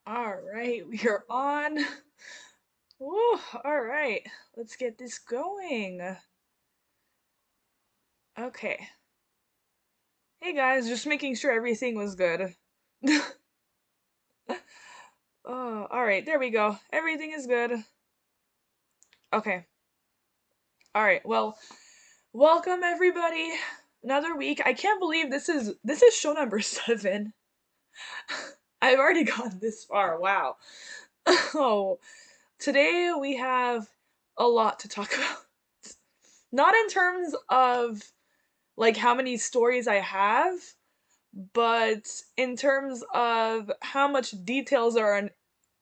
All right, we are on. Woo, all right, let's get this going. Okay. Hey guys, just making sure everything was good. Oh, all right, there we go. Everything is good. Okay. All right. Well, welcome everybody. Another week. I can't believe this is show number 7. I've already gone this far. Wow. Oh, today we have a lot to talk about. Not in terms of like how many stories I have, but in terms of how much details are in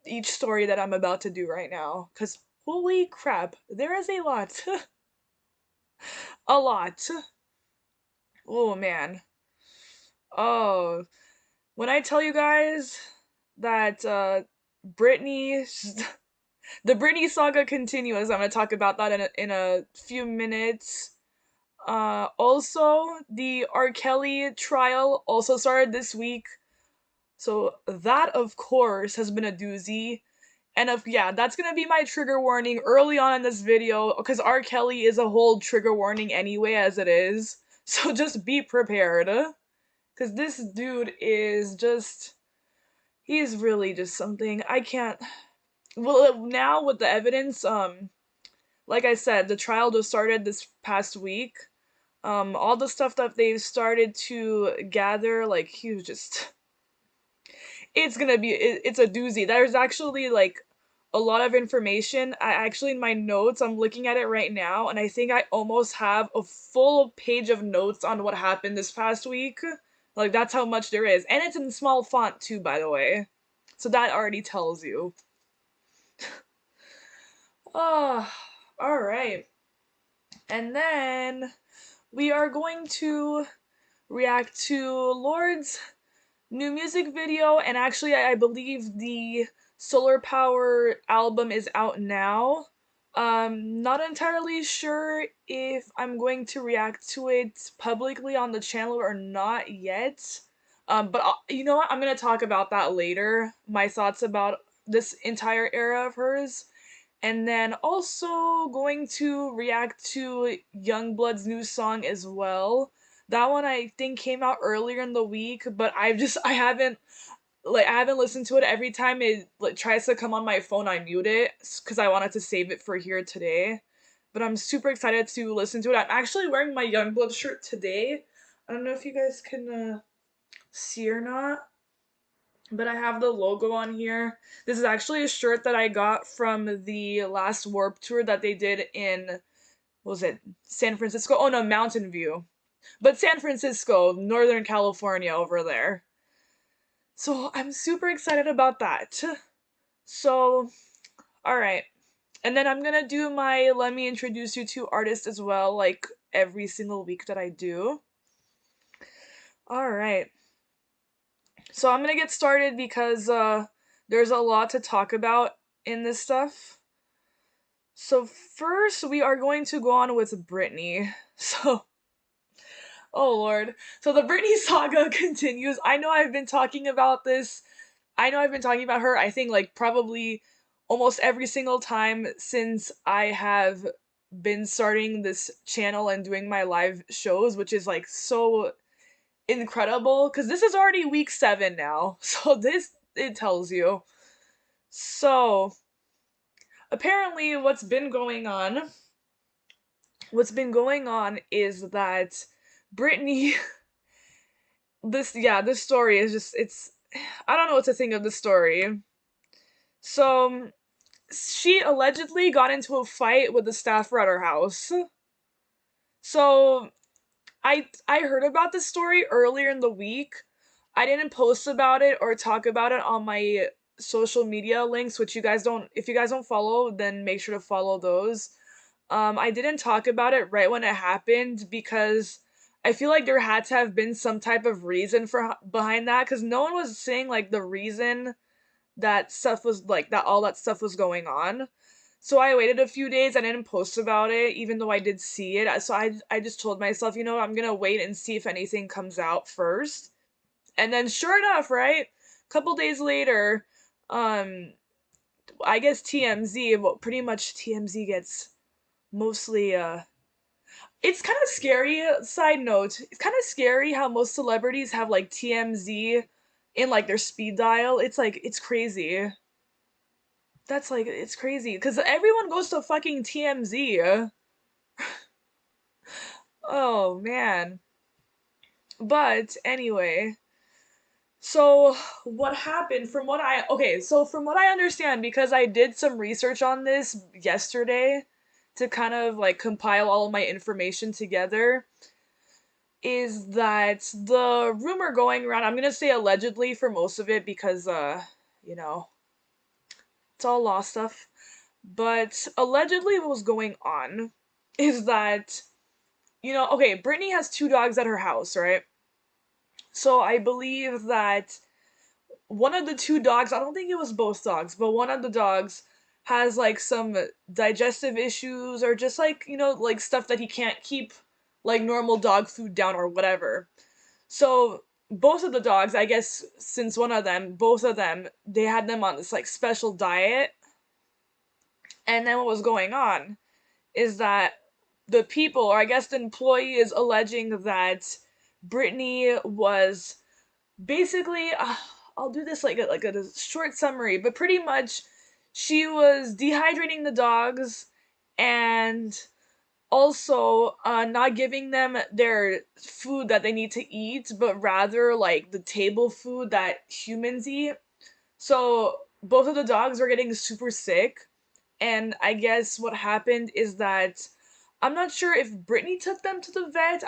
each story that I'm about to do right now. Because holy crap, there is a lot. A lot. Oh man. Oh, when I tell you guys that Britney, the Britney saga continues, I'm gonna talk about that in a few minutes. Also, the R. Kelly trial also started this week. So that, of course, has been a doozy. And yeah, that's gonna be my trigger warning early on in this video, because R. Kelly is a whole trigger warning anyway as it is. So just be prepared. Because this dude is just, he's really just something. I can't, well, now with the evidence, like I said, the trial just started this past week. All the stuff that they've started to gather, like, he was just, it's a doozy. There's actually like a lot of information. I actually, in my notes, I'm looking at it right now, and I think I almost have a full page of notes on what happened this past week. Like, that's how much there is. And it's in small font too, by the way. So that already tells you. Oh, alright. And then we are going to react to Lorde's new music video, and actually I believe the Solar Power album is out now. Not entirely sure if I'm going to react to it publicly on the channel or not yet. But you know what? I'm gonna talk about that later. My thoughts about this entire era of hers. And then also going to react to Yungblud's new song as well. That one I think came out earlier in the week, but I haven't listened to it. Every time it like tries to come on my phone, I mute it because I wanted to save it for here today. But I'm super excited to listen to it. I'm actually wearing my Yungblud shirt today. I don't know if you guys can see or not, but I have the logo on here. This is actually a shirt that I got from the last Warp Tour that they did in, what was it, San Francisco? Oh no, Mountain View. But San Francisco, Northern California over there. So I'm super excited about that. So, alright. And then I'm gonna do my let me introduce you to artist as well, like every single week that I do. Alright. So I'm gonna get started because there's a lot to talk about in this stuff. So first we are going to go on with Britney. So, oh lord. So the Britney saga continues. I know I've been talking about this. I know I've been talking about her, I think like probably almost every single time since I have been starting this channel and doing my live shows, which is like so incredible because this is already week 7 now. So this, it tells you. So apparently what's been going on is that Britney this story is just, it's, I don't know what to think of the story. So she allegedly got into a fight with the staffer at her house. So I heard about this story earlier in the week. I didn't post about it or talk about it on my social media links, which you guys don't, if you guys don't follow, then make sure to follow those. I didn't talk about it right when it happened because I feel like there had to have been some type of reason for behind that, because no one was saying like the reason that stuff was like that all that stuff was going on. So I waited a few days. I didn't post about it, even though I did see it. So I just told myself, I'm gonna wait and see if anything comes out first. And then, sure enough, right? A couple days later, Um, I guess TMZ, well, pretty much TMZ gets mostly, it's kind of scary, side note, it's kind of scary how most celebrities have, like, TMZ in, like, their speed dial. It's, like, it's crazy. That's, like, it's crazy, because everyone goes to fucking TMZ. Oh, man. But, anyway. So what happened from what I understand, because I did some research on this yesterday to kind of like compile all of my information together, is that the rumor going around, I'm gonna say allegedly for most of it because you know, it's all law stuff. But allegedly what was going on is that, okay, Britney has two dogs at her house, right? So I believe that one of the two dogs, I don't think it was both dogs, but one of the dogs has like some digestive issues or just like, like stuff that he can't keep like normal dog food down or whatever. So both of the dogs, I guess since both of them, they had them on this like special diet. And then what was going on is that the people, or I guess the employee is alleging that Brittany was basically, I'll do this like a short summary, but pretty much she was dehydrating the dogs and also not giving them their food that they need to eat, but rather like the table food that humans eat. So both of the dogs were getting super sick, and I guess what happened is that I'm not sure if Brittany took them to the vet.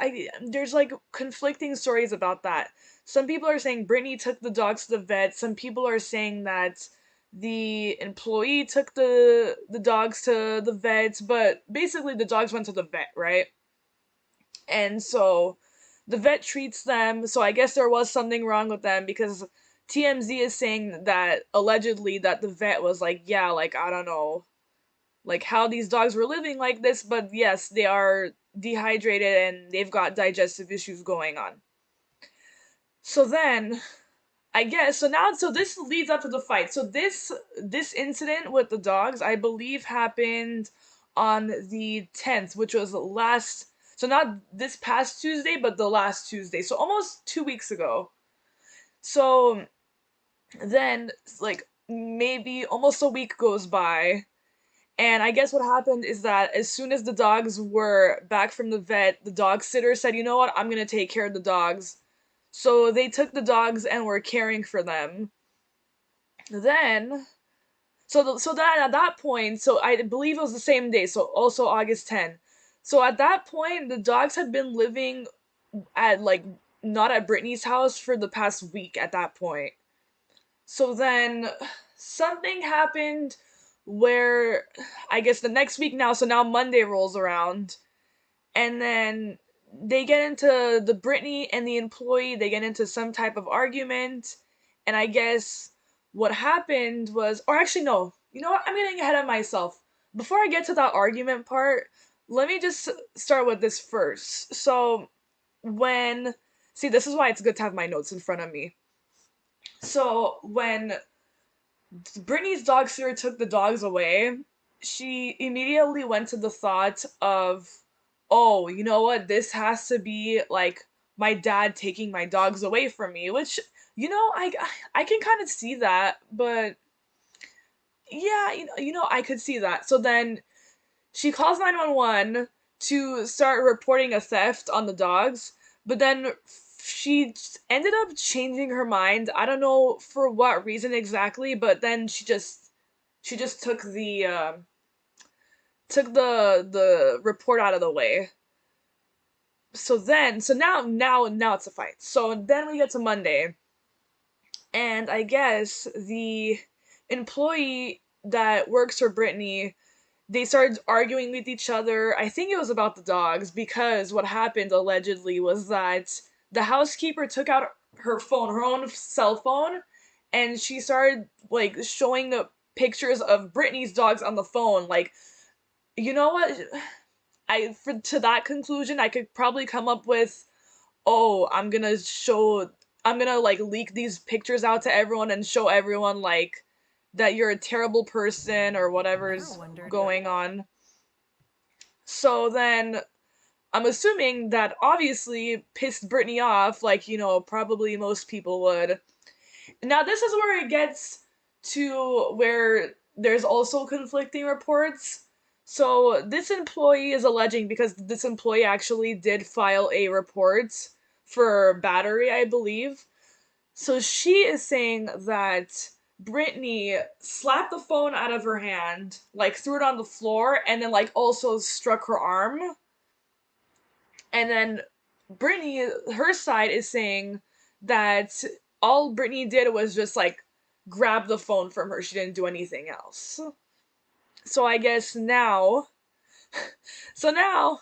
There's like conflicting stories about that. Some people are saying Brittany took the dogs to the vet. Some people are saying that the employee took the dogs to the vet, but basically the dogs went to the vet, right? And so the vet treats them. So I guess there was something wrong with them because TMZ is saying that allegedly that the vet was like, yeah, like I don't know, like how these dogs were living like this, but yes, they are dehydrated and they've got digestive issues going on. So then, I guess so this leads up to the fight. So this incident with the dogs, I believe happened on the 10th, which was last, so not this past Tuesday, but the last Tuesday. So almost 2 weeks ago. So then like maybe almost a week goes by. And I guess what happened is that as soon as the dogs were back from the vet, the dog sitter said, "You know what? I'm going to take care of the dogs." So they took the dogs and were caring for them. Then, so then at that point, so I believe it was the same day, so also August 10th. So at that point, the dogs had been living at like not at Brittany's house for the past week at that point. So then something happened where I guess the next week now, so now Monday rolls around, and then they get into the Brittany and the employee, they get into some type of argument, and I guess what happened was, or actually no, you know what? I'm getting ahead of myself. Before I get to that argument part, let me just start with this first. So when see, this is why it's good to have my notes in front of me. So when Brittany's dog sitter took the dogs away, she immediately went to the thought of, oh, you know what? This has to be like my dad taking my dogs away from me, which, I can kind of see that, but yeah, I could see that. So then she calls 911 to start reporting a theft on the dogs, but then she ended up changing her mind. I don't know for what reason exactly, but then she just took the report out of the way. So now it's a fight. So then we get to Monday, and I guess the employee that works for Brittany, they started arguing with each other. I think it was about the dogs, because what happened allegedly was that the housekeeper took out her phone, her own cell phone, and she started like showing the pictures of Brittany's dogs on the phone. Like, you know what? To that conclusion, I could probably come up with, oh, I'm gonna like leak these pictures out to everyone and show everyone like that you're a terrible person or whatever's going on. So then I'm assuming that obviously pissed Britney off, like, probably most people would. Now, this is where it gets to where there's also conflicting reports. So, this employee is alleging, because this employee actually did file a report for battery, I believe. So, she is saying that Britney slapped the phone out of her hand, like threw it on the floor, and then like also struck her arm. And then Britney, her side is saying that all Britney did was just like grab the phone from her. She didn't do anything else. So I guess now, so now,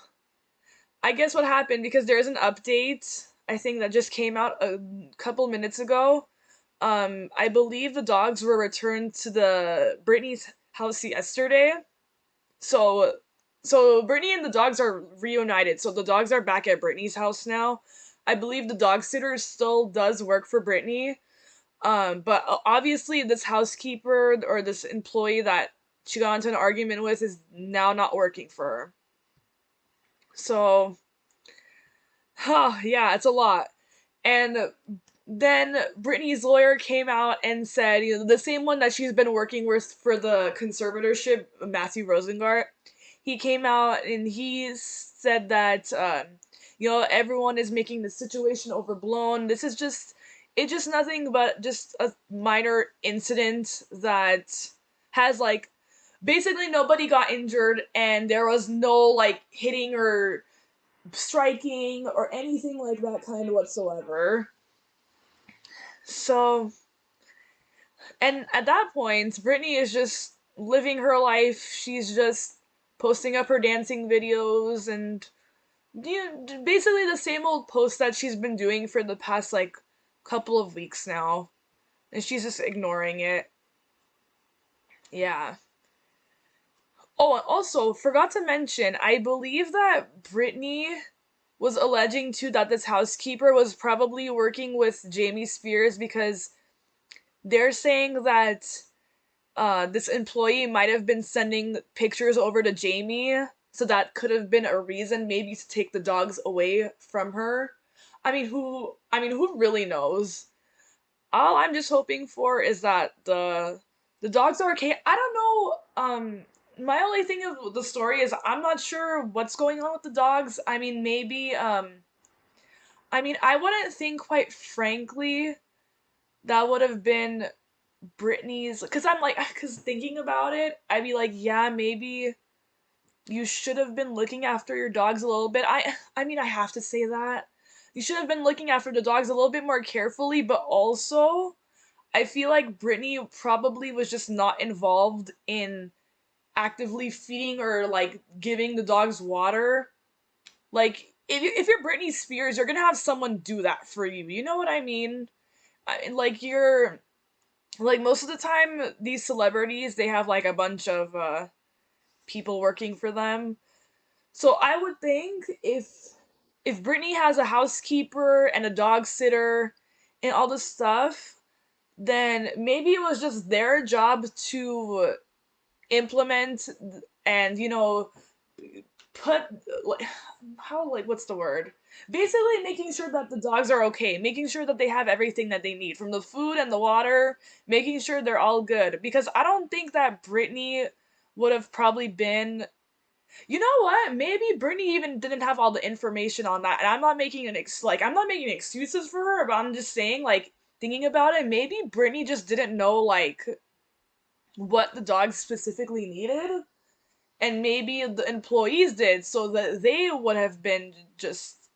I guess what happened, because there's an update, I think that just came out a couple minutes ago. I believe the dogs were returned to the Britney's house yesterday. So so Brittany and the dogs are reunited. So the dogs are back at Brittany's house now. I believe the dog sitter still does work for Brittany. But obviously this housekeeper or this employee that she got into an argument with is now not working for her. So, yeah, it's a lot. And then Brittany's lawyer came out and said, the same one that she's been working with for the conservatorship, Matthew Rosengart, he came out and he said that, everyone is making the situation overblown. It's just nothing but just a minor incident that has, like, basically nobody got injured and there was no, like, hitting or striking or anything like that kind whatsoever. So, and at that point, Britney is just living her life. She's just posting up her dancing videos and basically the same old posts that she's been doing for the past like couple of weeks now. And she's just ignoring it. Yeah. Oh, and also, forgot to mention, I believe that Britney was alleging too that this housekeeper was probably working with Jamie Spears, because they're saying that this employee might have been sending pictures over to Jamie, so that could have been a reason maybe to take the dogs away from her. Who really knows? All I'm just hoping for is that the dogs are okay. I don't know. My only thing of the story is I'm not sure what's going on with the dogs. Maybe I wouldn't think, quite frankly, that would have been Britney's, because because thinking about it, I'd be like, yeah, maybe you should have been looking after your dogs a little bit. I have to say that. You should have been looking after the dogs a little bit more carefully, but also, I feel like Britney probably was just not involved in actively feeding or, like, giving the dogs water. Like, if you're Britney Spears, you're gonna have someone do that for you. You know what I mean? You're like, most of the time these celebrities, they have like a bunch of people working for them. So I would think if Britney has a housekeeper and a dog sitter and all this stuff, then maybe it was just their job to implement and put, like, how, like, what's the word, basically making sure that the dogs are okay, making sure that they have everything that they need, from the food and the water, making sure they're all good, because I don't think that Britney would have probably been, you know what, maybe Britney even didn't have all the information on that, and I'm not making I'm not making excuses for her, but I'm just saying, like, thinking about it, maybe Britney just didn't know, like, what the dogs specifically needed, and maybe the employees did, so that they would have been just,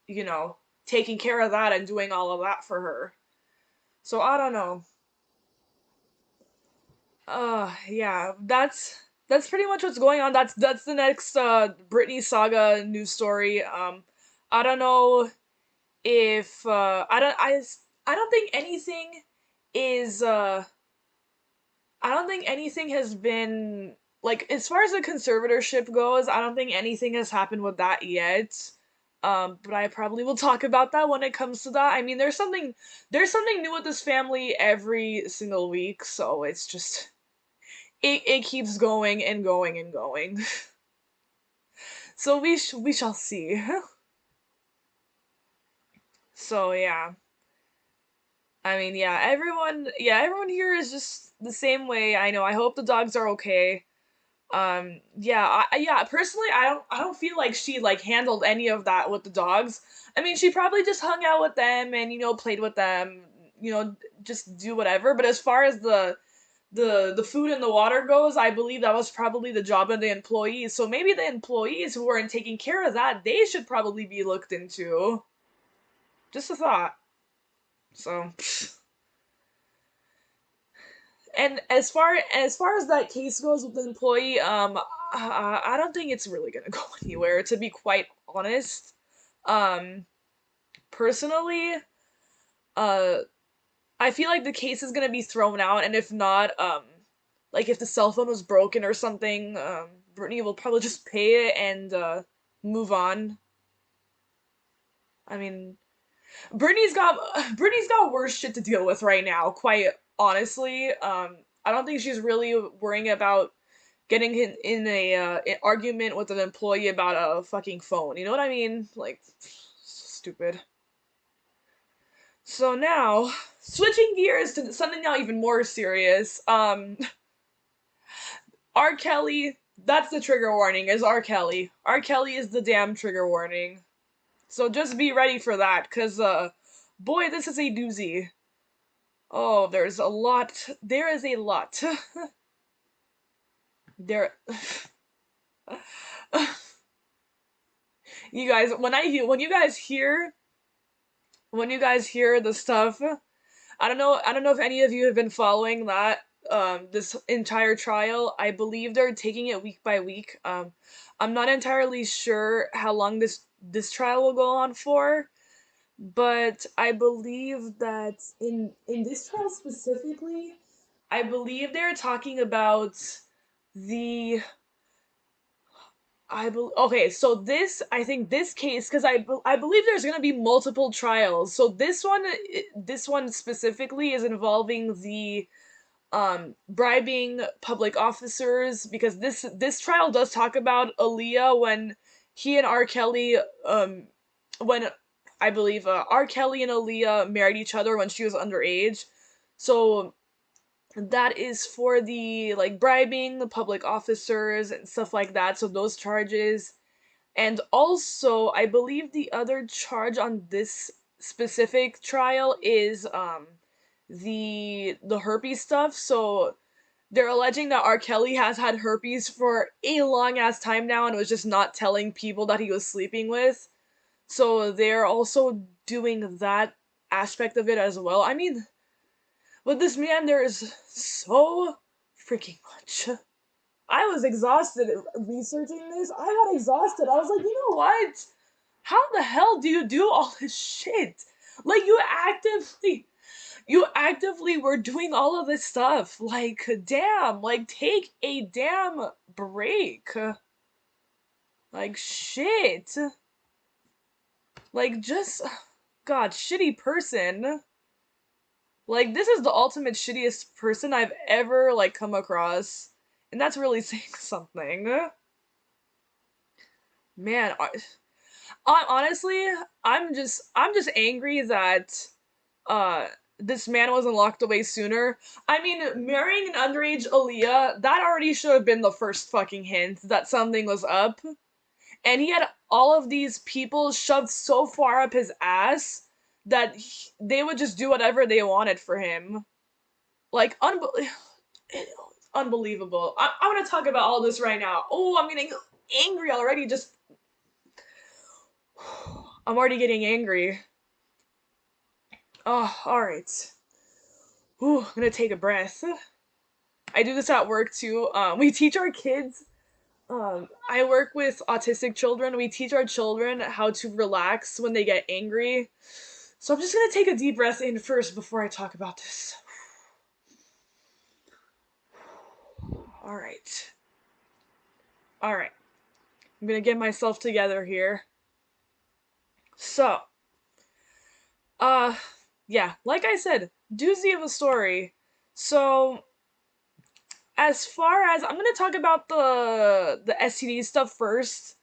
taking care of that and doing all of that for her. So I don't know. Yeah, that's pretty much what's going on. That's the next Britney saga news story. I don't know if I don't think anything is I don't think anything has been, like, as far as the conservatorship goes, I don't think anything has happened with that yet. But I probably will talk about that when it comes to that. There's something new with this family every single week, so it's just it keeps going and going and going. So we shall see. So yeah. I mean, everyone here is just the same way. I know. I hope the dogs are okay. Yeah, personally, I don't feel like she like handled any of that with the dogs. I mean, she probably just hung out with them and played with them, just do whatever. But as far as the food and the water goes, I believe that was probably the job of the employees. So maybe the employees who weren't taking care of that, they should probably be looked into. Just a thought. So, and as far as that case goes with the employee, I don't think it's really gonna go anywhere. To be quite honest, um, personally, uh, I feel like the case is gonna be thrown out, and if not, like if the cell phone was broken or something, Brittany will probably just pay it and move on. I mean, Brittany's got worse shit to deal with right now. Quite honestly, I don't think she's really worrying about getting in a an argument with an employee about a fucking phone. You know what I mean? Like, stupid. So now, switching gears to something now even more serious. R. Kelly. That's the trigger warning. Is R. Kelly. R. Kelly is the damn trigger warning. So just be ready for that, cause boy, this is a doozy. Oh, there's a lot. There is a lot. There. You guys, when you guys hear the stuff, I don't know if any of you have been following that this entire trial. I believe they're taking it week by week. I'm not entirely sure how long this trial will go on for, but I believe that in this trial specifically, I believe they're talking about the okay, so I think this case, because I believe there's gonna be multiple trials. So this one specifically is involving the bribing public officers, because this trial does talk about Aaliyah when he and R. Kelly when I believe R. Kelly and Aaliyah married each other when she was underage. So that is for the like bribing the public officers and stuff like that. So those charges. And also, I believe the other charge on this specific trial is the herpes stuff. So they're alleging that R. Kelly has had herpes for a long ass time now and was just not telling people that he was sleeping with. So they're also doing that aspect of it as well. I mean, with this man, there is so freaking much. I was exhausted researching this. I got exhausted. I was like, you know what? How the hell do you do all this shit? Like you actively were doing all of this stuff. Like, damn, like take a damn break. Like shit. Like just God, shitty person. Like this is the ultimate shittiest person I've ever like come across. And that's really saying something. Man, honestly, I'm just angry that uh this man wasn't locked away sooner. I mean, marrying an underage Aaliyah, that already should have been the first fucking hint that something was up. And he had all of these people shoved so far up his ass that they would just do whatever they wanted for him. Like, unbelievable. I'm gonna talk about all this right now. Oh, I'm getting angry already. I'm already getting angry. Oh, alright. Ooh, I'm gonna take a breath. I do this at work too. We teach our kids. I work with autistic children. We teach our children how to relax when they get angry. So I'm just gonna take a deep breath in first before I talk about this. Alright. Alright. I'm gonna get myself together here. So, uh, yeah, like I said, doozy of a story. So, as far as I'm gonna talk about the STD stuff first.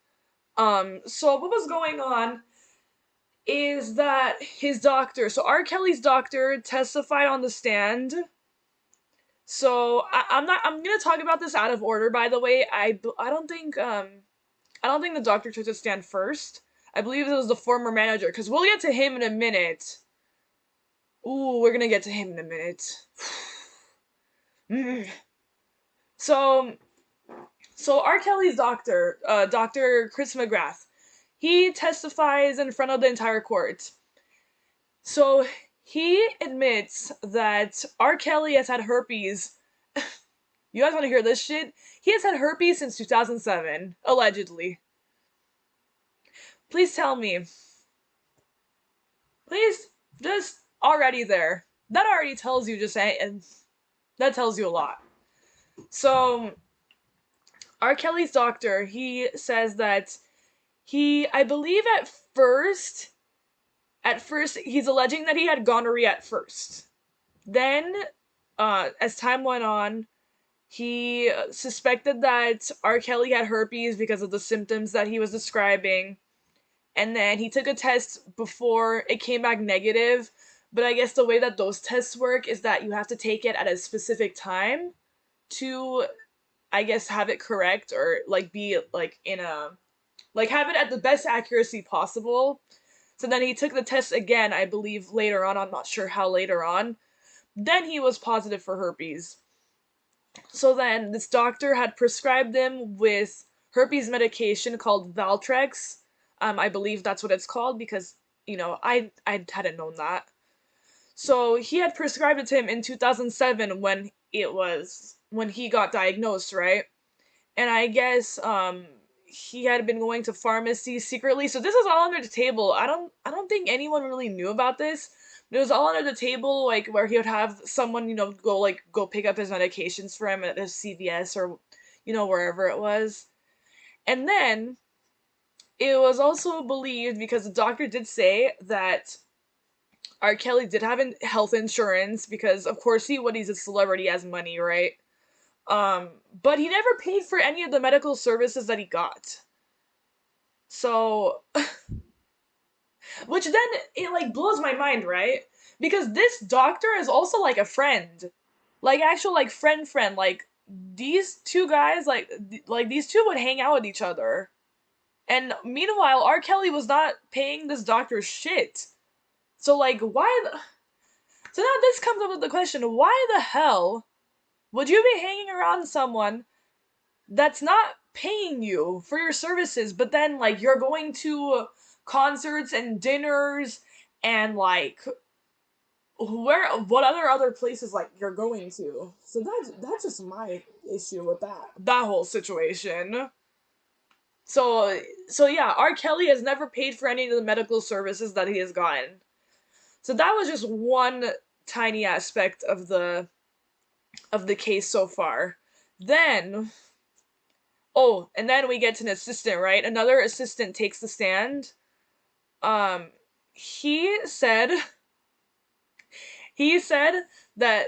So what was going on is that his doctor, so R. Kelly's doctor, testified on the stand. So I'm not. I'm gonna talk about this out of order. By the way, I don't think the doctor took the stand first. I believe it was the former manager, because we'll get to him in a minute. Ooh, we're gonna get to him in a minute. So, so R. Kelly's doctor, Dr. Chris McGrath, he testifies in front of the entire court. So he admits that R. Kelly has had herpes. You guys want to hear this shit? He has had herpes since 2007, allegedly. Please tell me. Please, just already there. That already tells you that tells you a lot. So, R. Kelly's doctor, he says that I believe at first, he's alleging that he had gonorrhea at first. Then, as time went on, he suspected that R. Kelly had herpes because of the symptoms that he was describing. And then he took a test before it came back negative. But I guess the way that those tests work is that you have to take it at a specific time to, I guess, have it correct, or like be like in a, like have it at the best accuracy possible. So then he took the test again, I believe later on, I'm not sure how later on. Then he was positive for herpes. So then this doctor had prescribed him with herpes medication called Valtrex. I believe that's what it's called, because, I hadn't known that. So he had prescribed it to him in 2007 when he got diagnosed, right? And I guess he had been going to pharmacies secretly. So this is all under the table. I don't think anyone really knew about this. But it was all under the table, like where he would have someone, go pick up his medications for him at his CVS or wherever it was. And then it was also believed, because the doctor did say that R. Kelly did have health insurance, because of course he's a celebrity, has money, right? But he never paid for any of the medical services that he got. So, which then it like blows my mind, right? Because this doctor is also like a friend, like actual like friend. Like these two guys, like these two would hang out with each other. And meanwhile, R. Kelly was not paying this doctor shit. So like, so now this comes up with the question: why the hell would you be hanging around someone that's not paying you for your services, but then like you're going to concerts and dinners and like what other places like you're going to? So that's just my issue with that whole situation. So yeah, R. Kelly has never paid for any of the medical services that he has gotten. So that was just one tiny aspect of the case so far. Then and then we get to an assistant, right? Another assistant takes the stand. Um he said he said that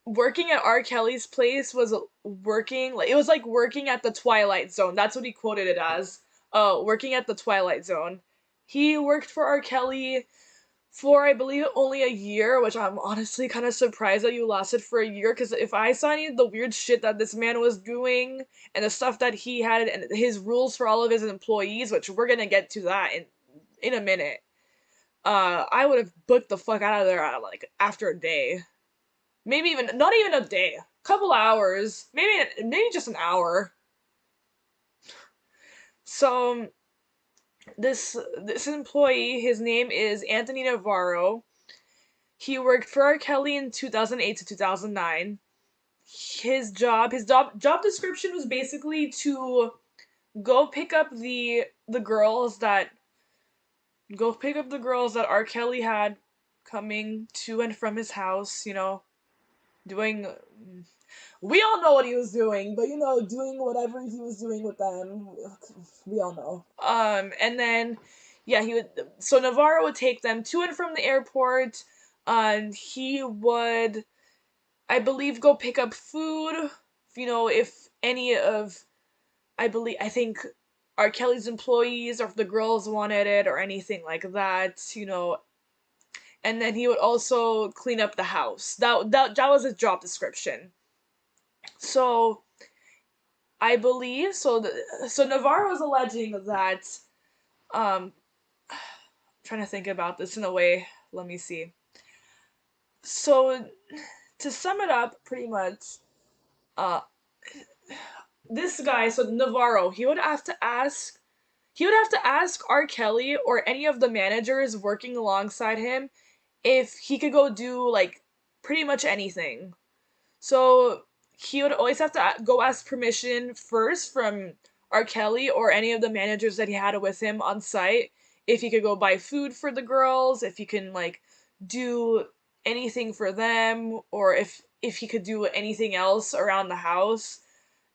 working at R. Kelly's place was working like it was like working at the Twilight Zone. That's what he quoted it as. Working at the Twilight Zone. He worked for R. Kelly for I believe only a year, which I'm honestly kind of surprised that you lasted for a year, because if I saw any of the weird shit that this man was doing and the stuff that he had and his rules for all of his employees, which we're gonna get to that in a minute, I would have booked the fuck out of there like after a day. Maybe even not even a day. Couple hours. Maybe just an hour. So this employee, his name is Anthony Navarro. He worked for R. Kelly in 2008 to 2009. His job description was basically to go pick up the girls that R. Kelly had coming to and from his house, doing, we all know what he was doing, but doing whatever he was doing with them, we all know. And then, yeah, so Navarro would take them to and from the airport, and he would, I believe, go pick up food if any of, I think R. Kelly's employees or if the girls wanted it or anything like that. And then he would also clean up the house. That was his job description. So I believe so Navarro was alleging that um I'm trying to think about this in a way. Let me see. So to sum it up pretty much, uh this guy, so Navarro, he would have to ask R. Kelly or any of the managers working alongside him if he could go do like pretty much anything. So he would always have to go ask permission first from R. Kelly or any of the managers that he had with him on site if he could go buy food for the girls, if he can like do anything for them, or if he could do anything else around the house.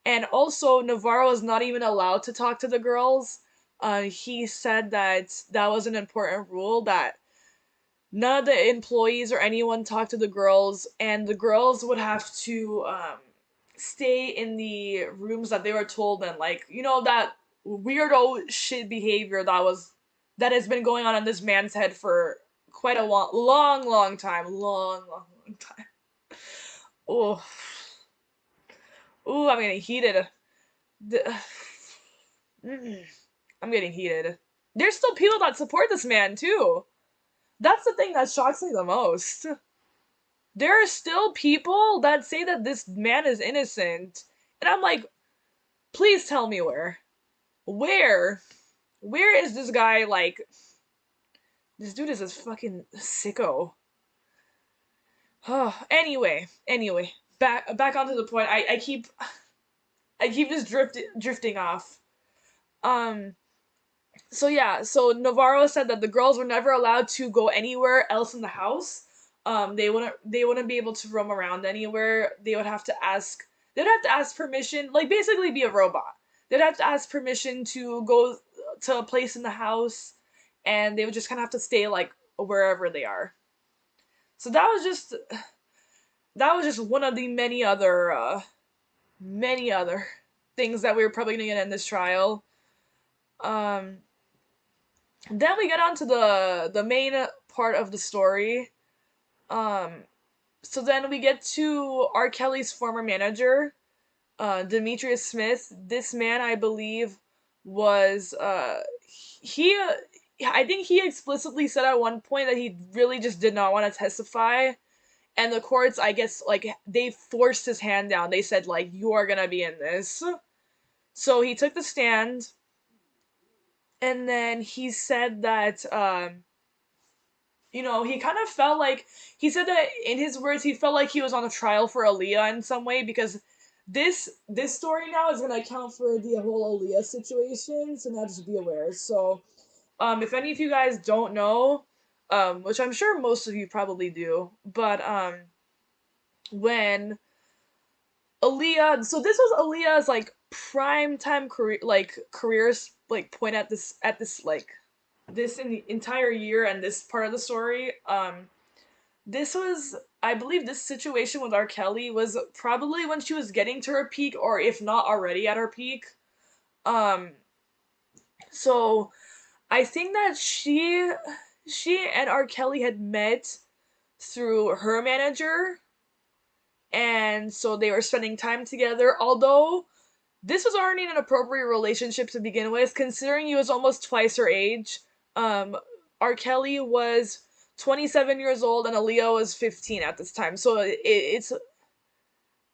And also, Navarro is not even allowed to talk to the girls. He said that that was an important rule, that none of the employees or anyone talked to the girls, and the girls would have to stay in the rooms that they were told in. Like, that weirdo shit behavior that has been going on in this man's head for quite a long time. Long time. Oh, ooh, I'm getting heated. Mm, I'm getting heated. There's still people that support this man too. That's the thing that shocks me the most. There are still people that say that this man is innocent. And I'm like, please tell me where. Where? Where is this guy, like, this dude is a fucking sicko. Anyway. Back onto the point. I keep just drifting off. Um so yeah, so Navarro said that the girls were never allowed to go anywhere else in the house. They wouldn't be able to roam around anywhere. They'd have to ask permission, like basically be a robot. They'd have to ask permission to go to a place in the house, and they would just kind of have to stay like wherever they are. So that was just one of the many other things that we were probably gonna get in this trial. Um, then we get on to the main part of the story. Um, so then we get to R. Kelly's former manager, Demetrius Smith. This man, I believe, was he. I think he explicitly said at one point that he really just did not want to testify, and the courts, I guess, like they forced his hand down. They said like, you are gonna be in this. So he took the stand, and then he said that he kind of felt like, he said that in his words, he felt like he was on a trial for Aaliyah in some way, because this story now is gonna account for the whole Aaliyah situation. So now just be aware. So, if any of you guys don't know, which I'm sure most of you probably do, but when Aaliyah, so this was Aaliyah's like prime time careers like point at this like this in the entire year and this part of the story. This was, I believe, this situation with R. Kelly was probably when she was getting to her peak, or if not already at her peak. Um, so I think that she and R. Kelly had met through her manager, and so they were spending time together. Although this was already an appropriate relationship to begin with, considering he was almost twice her age. Um, R. Kelly was 27 years old and Aaliyah was 15 at this time, so it's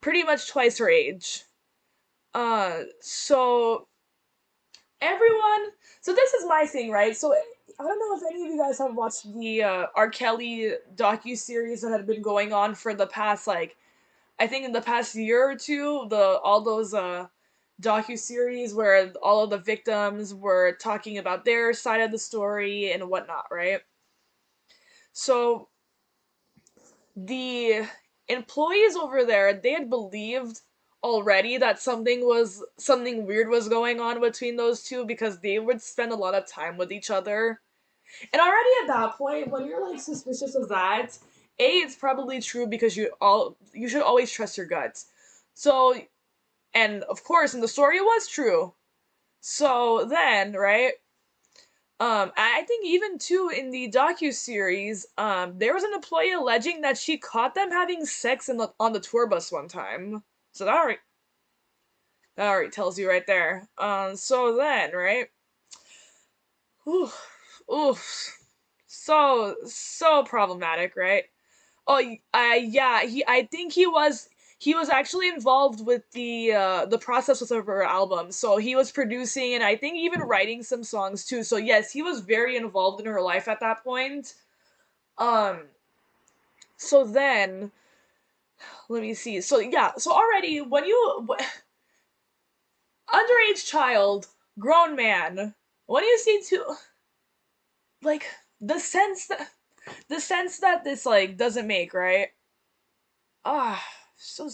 pretty much twice her age. So everyone, so this is my thing, right? So I don't know if any of you guys have watched the R. Kelly docu series that had been going on for the past, like, I think in the past year or two, all those docu series where all of the victims were talking about their side of the story and whatnot, right? So the employees over there, they had believed already that something weird was going on between those two, because they would spend a lot of time with each other. And already at that point, when you're like suspicious of that, A, it's probably true, because you should always trust your gut. So And of course, in the story, it was true. So then, right? I think even too in the docu-series, there was an employee alleging that she caught them having sex on the tour bus one time. So that already tells you right there. So then, right? Oof, oof. So problematic, right? Oh, yeah. I think he was actually involved with the process of her album. So he was producing and I think even writing some songs too. So yes, he was very involved in her life at that point. Um. So then, let me see. So yeah. So already when you underage child, grown man, when you see two, like the sense that this like doesn't make, right? Ah, so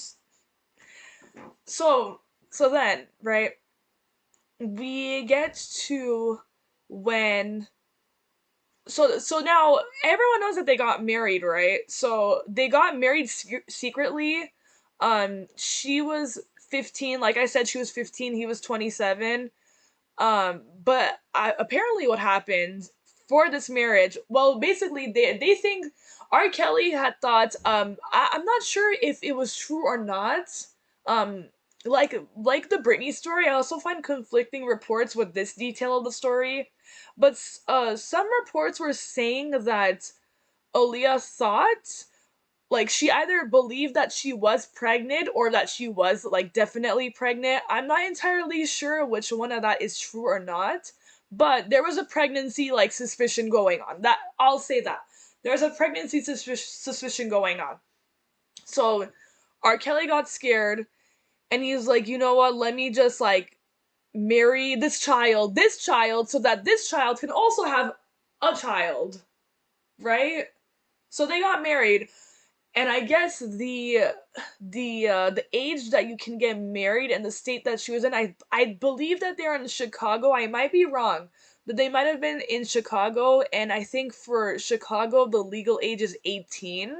so so then, right? We get to when so now everyone knows that they got married, right? So they got married secretly. She was 15, like I said, she was 15, he was 27. But apparently what happened for this marriage, well, basically they think R. Kelly had thought, I'm not sure if it was true or not. Um, like the Britney story, I also find conflicting reports with this detail of the story. But some reports were saying that Aaliyah thought like she either believed that she was pregnant or that she was like definitely pregnant. I'm not entirely sure which one of that is true or not, but there was a pregnancy like suspicion going on. That I'll say that. There's a pregnancy suspicion going on. So R. Kelly got scared and he's like, you know what, let me just like marry this child so that this child can also have a child, right? So they got married. And I guess the age that you can get married and the state that she was in, I believe that they're in Chicago. I might be wrong, but they might have been in Chicago, and I think for Chicago the legal age is 18.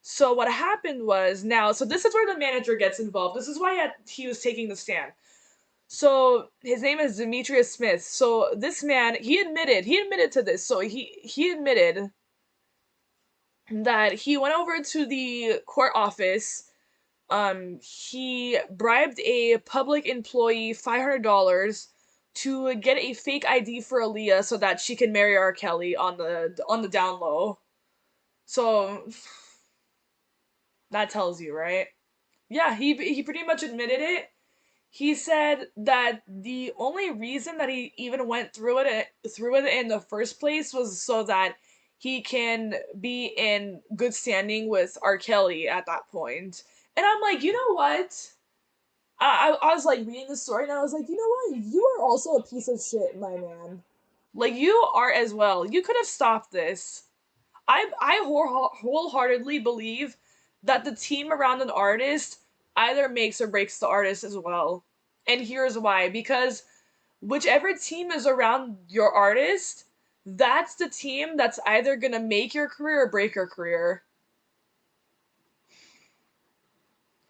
So what happened was now, so this is where the manager gets involved. This is why he was taking the stand. So his name is Demetrius Smith. So this man, he admitted to this. So he admitted that he went over to the court office. He bribed a public employee $500 to get a fake ID for Aaliyah so that she can marry R. Kelly on the down low. So that tells you, right? Yeah, he pretty much admitted it. He said that the only reason that he even went through it in the first place was so that he can be in good standing with R. Kelly at that point. And I'm like, you know what? I was like reading the story and I was like, you know what? You are also a piece of shit, my man. Like you are as well. You could have stopped this. I wholeheartedly believe that the team around an artist either makes or breaks the artist as well. And here's why. Because whichever team is around your artist, that's the team that's either gonna make your career or break your career.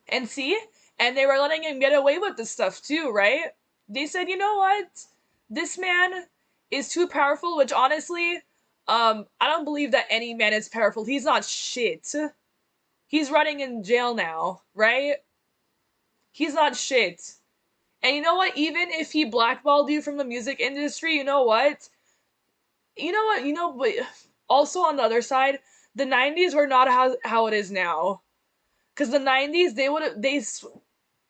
And see? And they were letting him get away with this stuff too, right? They said, you know what? This man is too powerful, which honestly, I don't believe that any man is powerful. He's not shit. He's running in jail now, right? He's not shit. And you know what? Even if he blackballed you from the music industry, you know what? You know what? But also on the other side, the 90s were not how it is now. Because the 90s,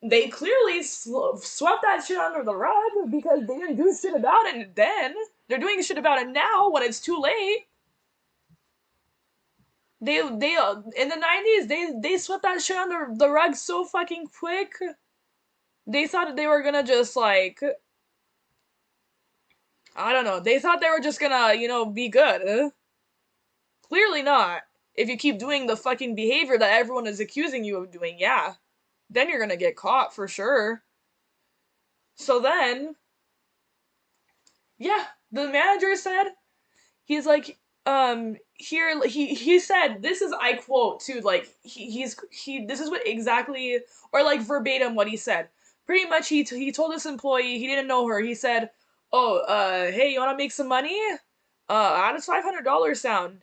they clearly swept that shit under the rug because they didn't do shit about it then. They're doing shit about it now when it's too late. They in the 90s they swept that shit under the rug so fucking quick. They thought that they were gonna just like, I don't know. They thought they were just gonna, be good. Clearly not. If you keep doing the fucking behavior that everyone is accusing you of doing, yeah. Then you're gonna get caught for sure. So then, yeah, the manager said, he's like, here, he said, this is, I quote too, like, this is what exactly, or like verbatim what he said. pretty much he told this employee, he didn't know her. He said, "Oh, hey, you want to make some money? How does $500 sound?"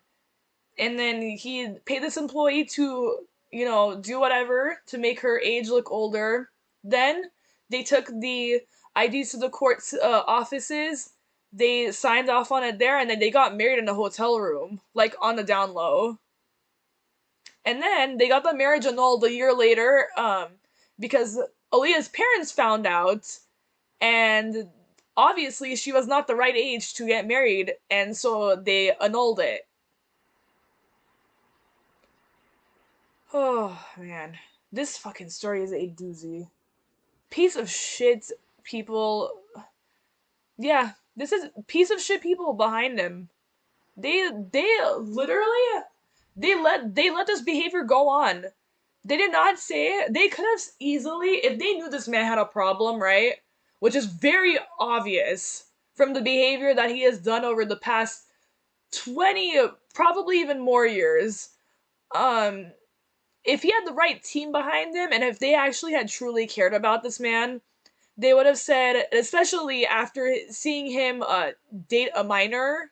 And then he paid this employee to, do whatever to make her age look older. Then they took the IDs to the court's offices. They signed off on it there, and then they got married in a hotel room, like on the down low. And then they got the marriage annulled a year later, because Aaliyah's parents found out, and obviously she was not the right age to get married, and so they annulled it. Oh man, this fucking story is a doozy. Piece of shit people. Yeah, this is piece of shit people behind him. They literally they let this behavior go on. They did not say they could have easily, if they knew this man had a problem, right? Which is very obvious from the behavior that he has done over the past 20, probably even more years. Um, if he had the right team behind him and if they actually had truly cared about this man, they would have said, especially after seeing him date a minor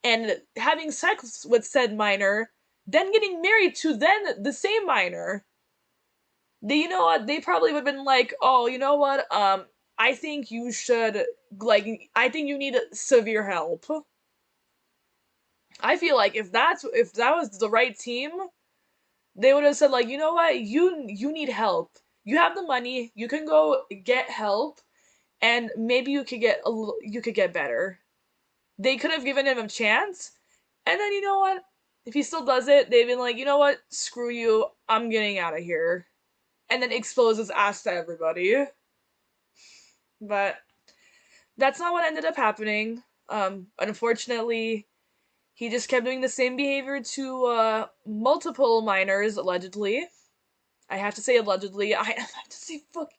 and having sex with said minor, then getting married to then the same minor. You know what? They probably would have been like, "Oh, you know what? I think you should, like, I think you need severe help." I feel like if that was the right team, they would have said like, "You know what? You need help. You have the money. You can go get help, and maybe you could get better." They could have given him a chance, and then you know what? If he still does it, they've been like, "You know what? Screw you. I'm getting out of here," and then expose his ass to everybody. But that's not what ended up happening. Unfortunately, he just kept doing the same behavior to multiple minors, allegedly. I have to say allegedly. I have to say fuck.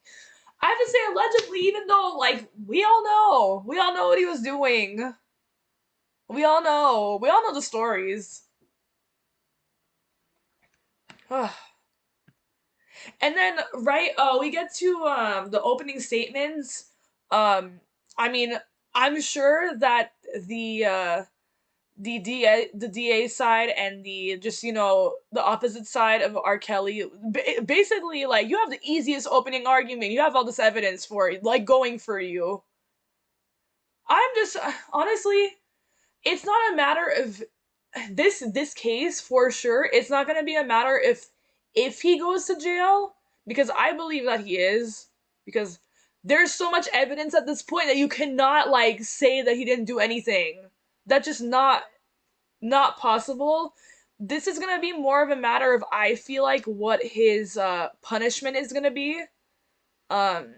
I have to say allegedly, even though like we all know what he was doing. We all know the stories. And then right, we get to the opening statements. Um, I mean, I'm sure that the DA side and the just the opposite side of R. Kelly, basically like you have the easiest opening argument. You have all this evidence for it, like going for you. I'm just honestly, it's not a matter of this case for sure. It's not gonna be a matter if he goes to jail, because I believe that he is, because there's so much evidence at this point that you cannot like say that he didn't do anything. That's just not possible. This is gonna be more of a matter of, I feel like, what his punishment is gonna be. Um,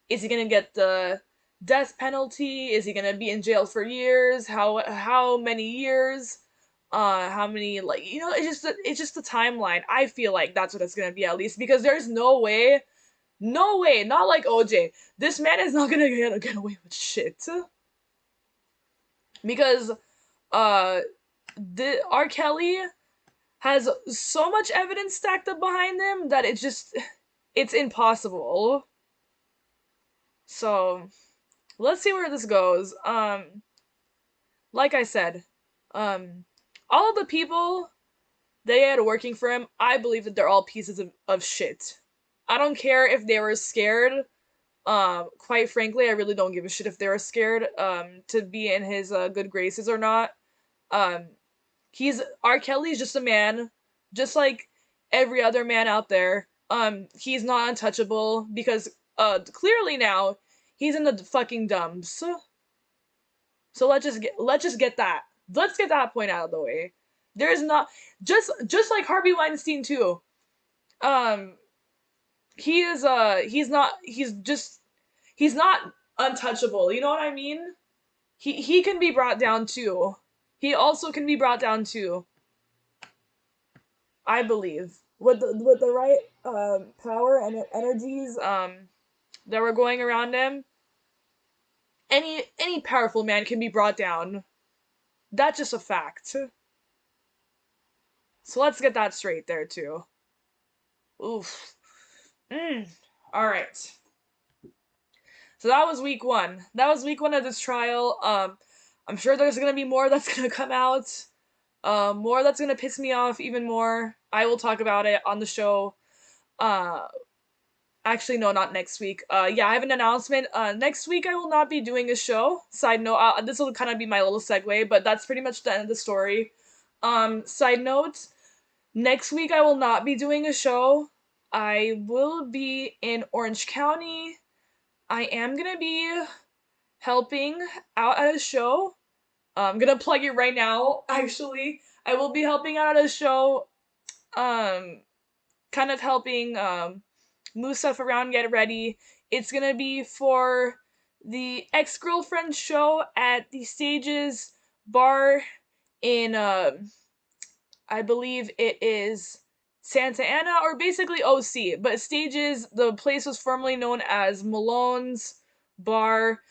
is he gonna get the death penalty? Is he gonna be in jail for years? How many years? How many, like, it's just the timeline. I feel like that's what it's gonna be, at least, because there's no way, not like OJ. This man is not gonna get away with shit, because uh the R. Kelly has so much evidence stacked up behind him that it's impossible. So let's see where this goes. Like I said, um, all of the people they had working for him, I believe that they're all pieces of shit. I don't care if they were scared. Quite frankly, I really don't give a shit if they were scared to be in his good graces or not. Um, he's R. Kelly's just a man, just like every other man out there. He's not untouchable because clearly now he's in the fucking dumps. So let's get that point out of the way. There's not, just like Harvey Weinstein too. Um, he's not untouchable. You know what I mean? He can be brought down too. He also can be brought down too. I believe with the right power and energies that were going around him, any powerful man can be brought down. That's just a fact. So let's get that straight there too. Oof. All right. So that was week one. That was week one of this trial. I'm sure there's gonna be more that's gonna come out. More that's gonna piss me off even more. I will talk about it on the show. Uh, Actually, no, not next week. Yeah, I have an announcement. Next week I will not be doing a show. Side note, this will kind of be my little segue, but that's pretty much the end of the story. Side note, next week I will not be doing a show. I will be in Orange County. I am gonna be helping out at a show. I'm gonna plug it right now, actually. I will be helping out at a show, um, kind of helping move stuff around, get ready. It's gonna be for the ex-girlfriend show at the Stages bar in I believe it is Santa Ana, or basically OC, but Stages, the place was formerly known as Malone's bar.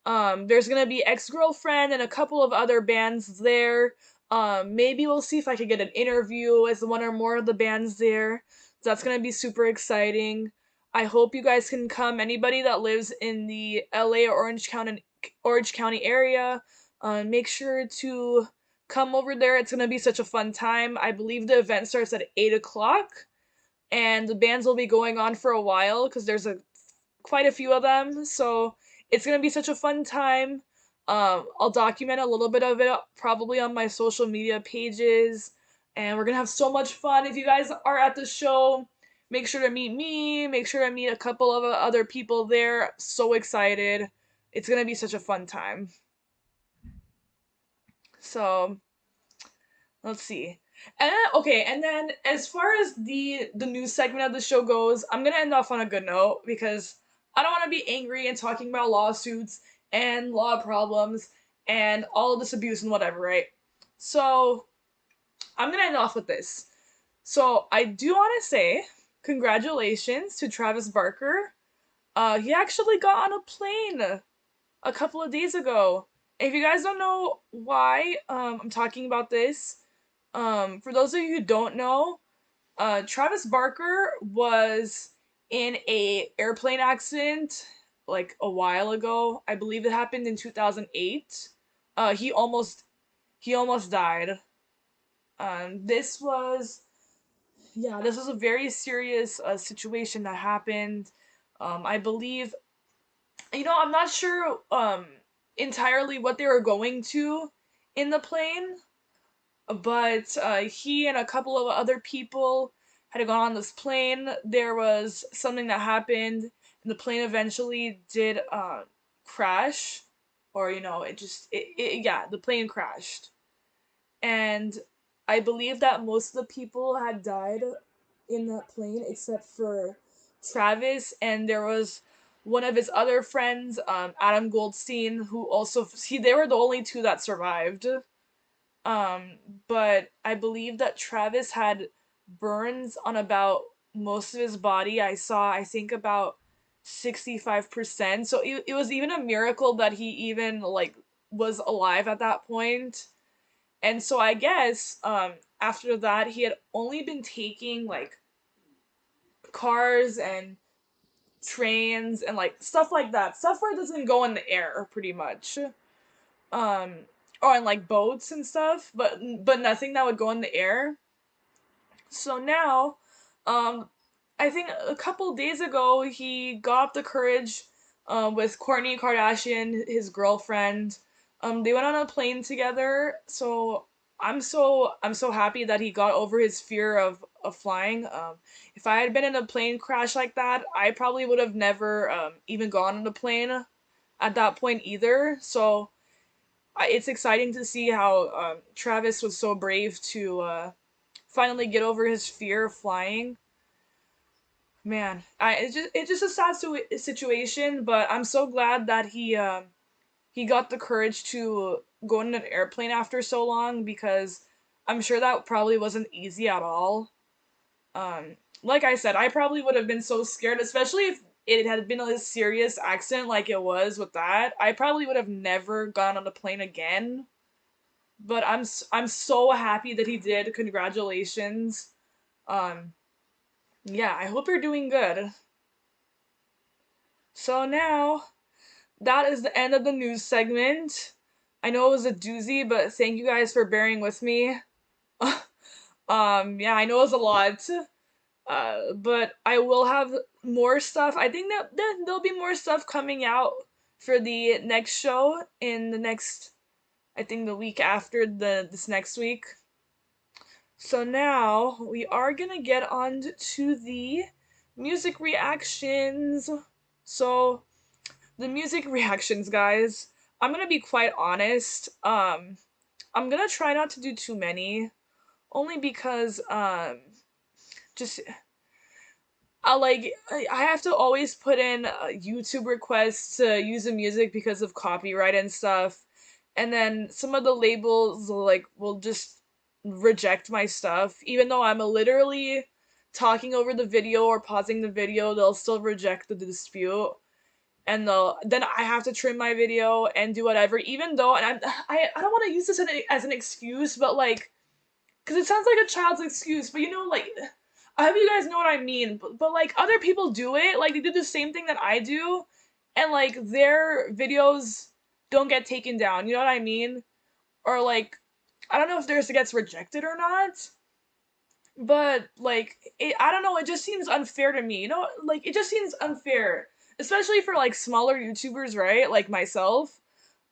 There's gonna be Ex-Girlfriend and a couple of other bands there. Maybe we'll see if I could get an interview with one or more of the bands there. So that's gonna be super exciting. I hope you guys can come. Anybody that lives in the LA or Orange County area, make sure to come over there. It's gonna be such a fun time. I believe the event starts at 8 o'clock, and the bands will be going on for a while because there's quite a few of them. So it's gonna be such a fun time. I'll document a little bit of it probably on my social media pages, and we're gonna have so much fun. If you guys are at the show, make sure to meet me. Make sure to meet a couple of other people there. So excited! It's gonna be such a fun time. So let's see. And then, okay, and then as far as the news segment of the show goes, I'm gonna end off on a good note because I don't want to be angry and talking about lawsuits and law problems and all of this abuse and whatever, right? So I'm gonna end off with this. So I do want to say congratulations to Travis Barker. He actually got on a plane a couple of days ago. If you guys don't know why I'm talking about this, for those of you who don't know, Travis Barker was in a airplane accident like a while ago. I believe it happened in 2008. He almost died. This was, yeah, this was a very serious situation that happened. I believe, I'm not sure entirely what they were going to in the plane, but he and a couple of other people had gone on this plane. There was something that happened, and the plane eventually did crash, or yeah, the plane crashed, and I believe that most of the people had died in that plane except for Travis, and there was one of his other friends, Adam Goldstein, who also they were the only two that survived. Um, but I believe that Travis had burns on about most of his body. I think about 65%. So it was even a miracle that he even like was alive at that point. And so I guess after that he had only been taking like cars and trains and like stuff like that. Stuff where it doesn't go in the air pretty much. Um or in like boats and stuff, but nothing that would go in the air. So now, um, I think a couple days ago he got up the courage, with Kourtney Kardashian, his girlfriend. They went on a plane together. So I'm so happy that he got over his fear of flying. If I had been in a plane crash like that, I probably would have never even gone on a plane at that point either. So it's exciting to see how Travis was so brave to finally get over his fear of flying. Man, it's just a sad situation, but I'm so glad that he got the courage to go in an airplane after so long because I'm sure that probably wasn't easy at all. Like I said, I probably would have been so scared, especially if it had been a serious accident like it was with that. I probably would have never gone on a plane again. But I'm so happy that he did. Congratulations. Um, yeah, I hope you're doing good. So now, that is the end of the news segment. I know it was a doozy, but thank you guys for bearing with me. Yeah, I know it was a lot. But I will have more stuff. I think that there'll be more stuff coming out for the next show in the next, I think the week after this next week. So now we are gonna get on to the music reactions. So the music reactions, guys. I'm gonna be quite honest. I'm gonna try not to do too many, only because just I have to always put in YouTube requests to use the music because of copyright and stuff, and then some of the labels will just reject my stuff, even though I'm literally talking over the video or pausing the video. They'll still reject the dispute, and then I have to trim my video and do whatever. Even though, and I don't want to use this as an excuse, but like, because it sounds like a child's excuse, but like, I hope you guys know what I mean. But like, other people do it. Like, they do the same thing that I do, and like, their videos don't get taken down. You know what I mean? Or like, I don't know if theirs gets rejected or not, but like, I don't know. It just seems unfair to me. Like, it just seems unfair, especially for like smaller YouTubers, right? Like myself.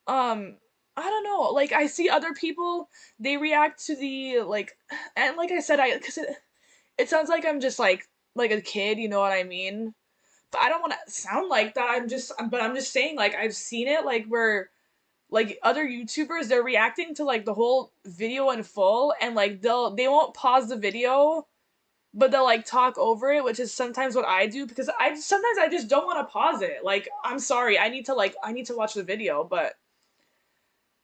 Um, I don't know. Like, I see other people, they react to the like, and like I said, because it sounds like I'm just like a kid, you know what I mean? But I don't want to sound like that. But I'm just saying, like, I've seen it, like, where like other YouTubers, they're reacting to like the whole video in full, and like they won't pause the video, but they'll like talk over it, which is sometimes what I do, because I sometimes I just don't want to pause it. Like, I'm sorry, I need to watch the video, but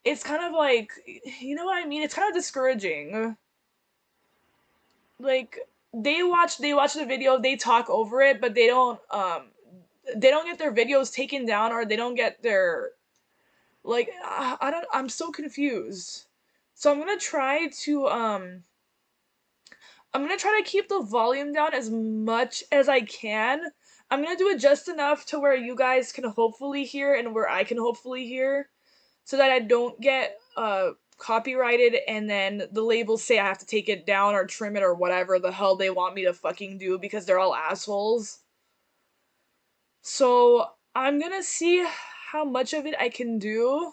it's kind of like, you know what I mean? It's kind of discouraging. Like, they watch the video, they talk over it, but they don't get their videos taken down, or they don't get their, like, I don't, I'm so confused. So I'm gonna try to keep the volume down as much as I can. I'm gonna do it just enough to where you guys can hopefully hear and where I can hopefully hear, so that I don't get copyrighted, and then the labels say I have to take it down or trim it or whatever the hell they want me to fucking do, because they're all assholes. So I'm gonna see how much of it I can do.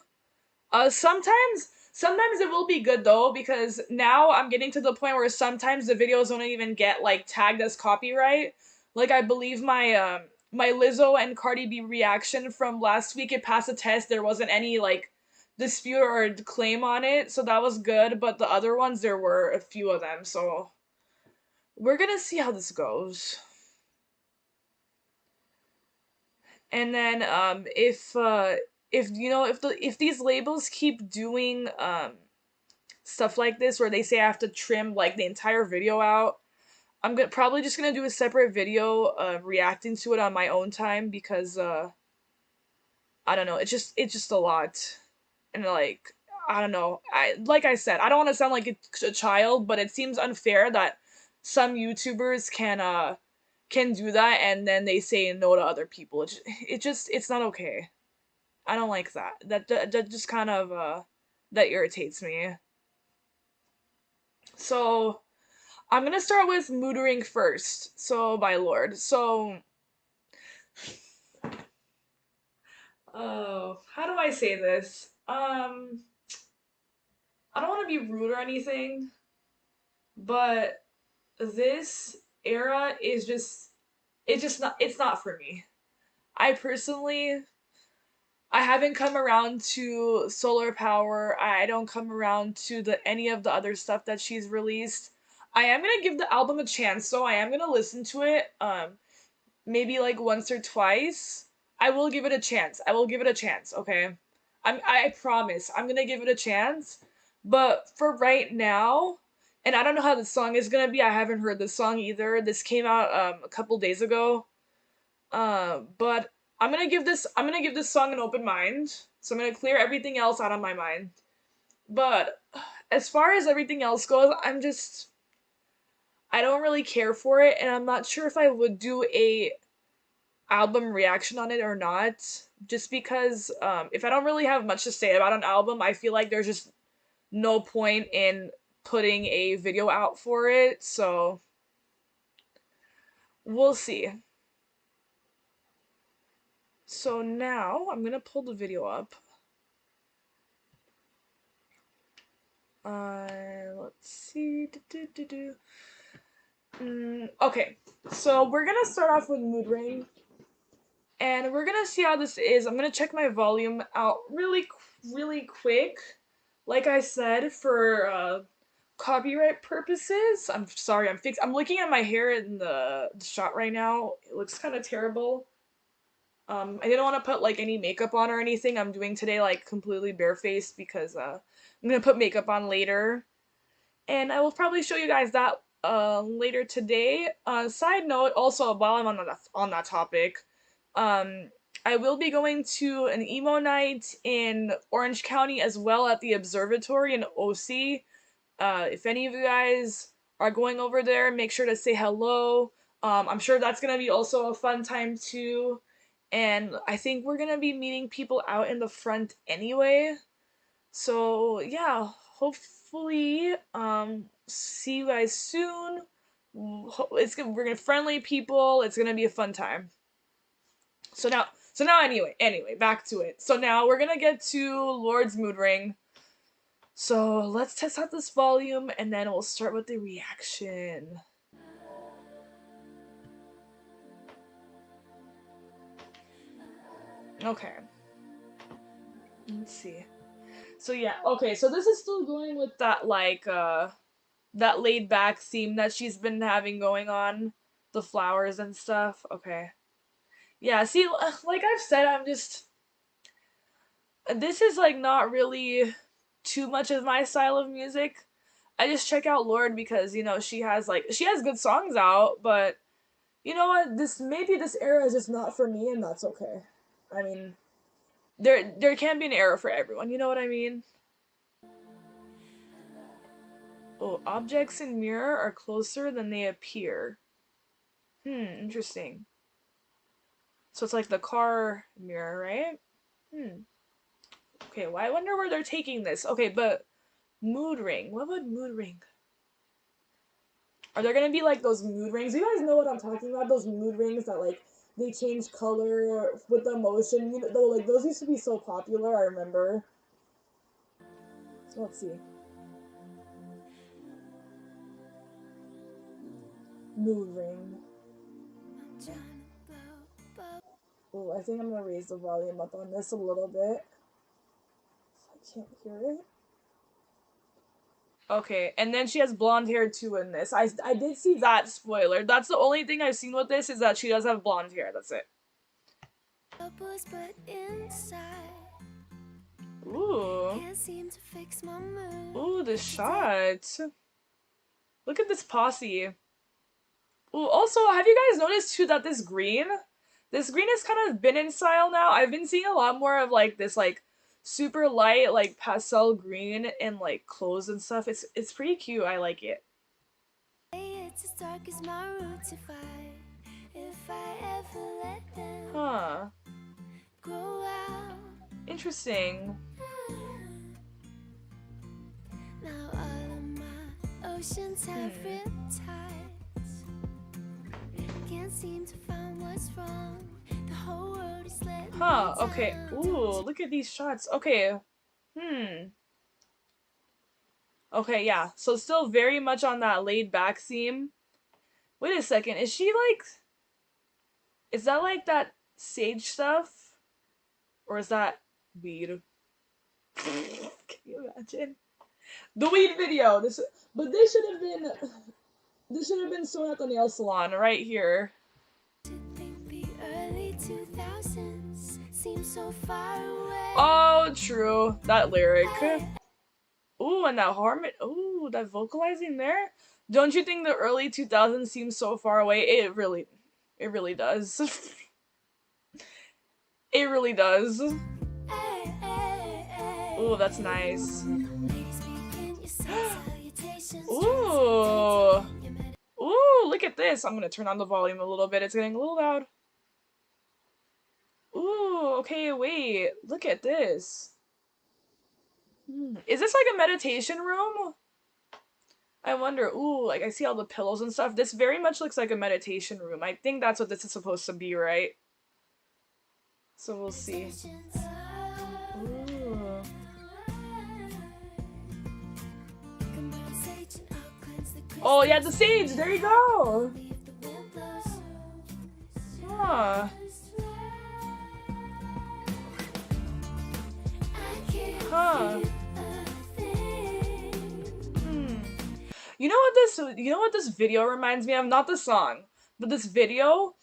Sometimes it will be good though, because now I'm getting to the point where sometimes the videos don't even get like tagged as copyright. Like, I believe my Lizzo and Cardi B reaction from last week, it passed the test. There wasn't any like dispute or claim on it, so that was good. But the other ones, there were a few of them. So we're gonna see how this goes. And then if if these labels keep doing stuff like this, where they say I have to trim like the entire video out, probably just gonna do a separate video reacting to it on my own time, because I don't know, it's just a lot. And like, I don't know, like I said, I don't want to sound like a child, but it seems unfair that some YouTubers can do that, and then they say no to other people. It's not okay. I don't like that. That just kind of that irritates me. So I'm gonna start with Moodering first. So, by Lorde. So, oh, how do I say this? I don't want to be rude or anything, but this era is just, it's not for me. I personally, I haven't come around to Solar Power. I don't come around to the any of the other stuff that she's released. I am gonna give the album a chance, so I am gonna listen to it. Maybe like once or twice. I will give it a chance. I will give it a chance, okay? I promise. I'm gonna give it a chance. But for right now, and I don't know how the song is gonna be. I haven't heard the song either. This came out a couple days ago. But I'm gonna give this song an open mind. So I'm gonna clear everything else out of my mind. But as far as everything else goes, I don't really care for it, and I'm not sure if I would do a album reaction on it or not. just because if I don't really have much to say about an album, I feel like there's just no point in putting a video out for it, so we'll see. So now I'm gonna pull the video up. Let's see. Okay, so we're gonna start off with Mood Ring, and we're gonna see how this is. I'm gonna check my volume out really quick. Like I said, for copyright purposes. I'm sorry, I'm looking at my hair in the shot right now. It looks kind of terrible. I didn't want to put like any makeup on or anything. I'm doing today like completely barefaced because I'm gonna put makeup on later, and I will probably show you guys that later today. Side note, also while I'm on that topic, um, I will be going to an emo night in Orange County as well at the Observatory in OC. If any of you guys are going over there, make sure to say hello. I'm sure that's gonna be also a fun time too. And I think we're gonna be meeting people out in the front anyway. So yeah, hopefully, see you guys soon. We're gonna friendly people. It's gonna be a fun time. So now anyway, back to it. So now we're gonna get to Lorde's Mood Ring. So let's test out this volume and then we'll start with the reaction. Okay. Let's see. So yeah, okay, so this is still going with that that laid back theme that she's been having going on. The flowers and stuff. Okay. Yeah, see, like I've said, this is like not really too much of my style of music. I just check out Lorde because, she has good songs out, but you know what? Maybe this era is just not for me, and that's okay. I mean, there can be an era for everyone. You know what I mean? Oh, objects in mirror are closer than they appear. Interesting. So it's like the car mirror, right? Okay, well, I wonder where they're taking this. Okay, but mood ring. What would mood ring? Are there gonna be like those mood rings? You guys know what I'm talking about? Those mood rings that like they change color with the emotion. Like those used to be so popular. I remember. So let's see. Mood ring. Oh, I think I'm gonna raise the volume up on this a little bit. I can't hear it. Okay, and then she has blonde hair too in this. I did see that spoiler. That's the only thing I've seen with this is that she does have blonde hair. That's it. Ooh. Ooh, the shot. Look at this posse. Ooh, also, have you guys noticed too that this green has kind of been in style now? I've been seeing a lot more of like this like super light like pastel green in like clothes and stuff. It's pretty cute. I like it. Huh. Interesting. Can't seem to find what's wrong. The whole world is letting me down. Okay. Ooh, look at these shots. Okay. Okay, yeah. So still very much on that laid back theme. Wait a second. Is that like that sage stuff? Or is that weed? Can you imagine? The weed video. This should have been shown at the nail salon right here. Oh, true. That lyric. Ooh, and that harmony. Ooh, that vocalizing there. Don't you think the early 2000s seems so far away? It really does. It really does. Ooh, that's nice. Ooh. Ooh, look at this. I'm gonna turn on the volume a little bit. It's getting a little loud. Ooh, okay, wait. Look at this. Is this like a meditation room? I wonder. Ooh, like I see all the pillows and stuff. This very much looks like a meditation room. I think that's what this is supposed to be, right? So we'll see. Ooh. Oh yeah, the sage! There you go! Huh. Huh. You know what this video reminds me of? Not the song, but this video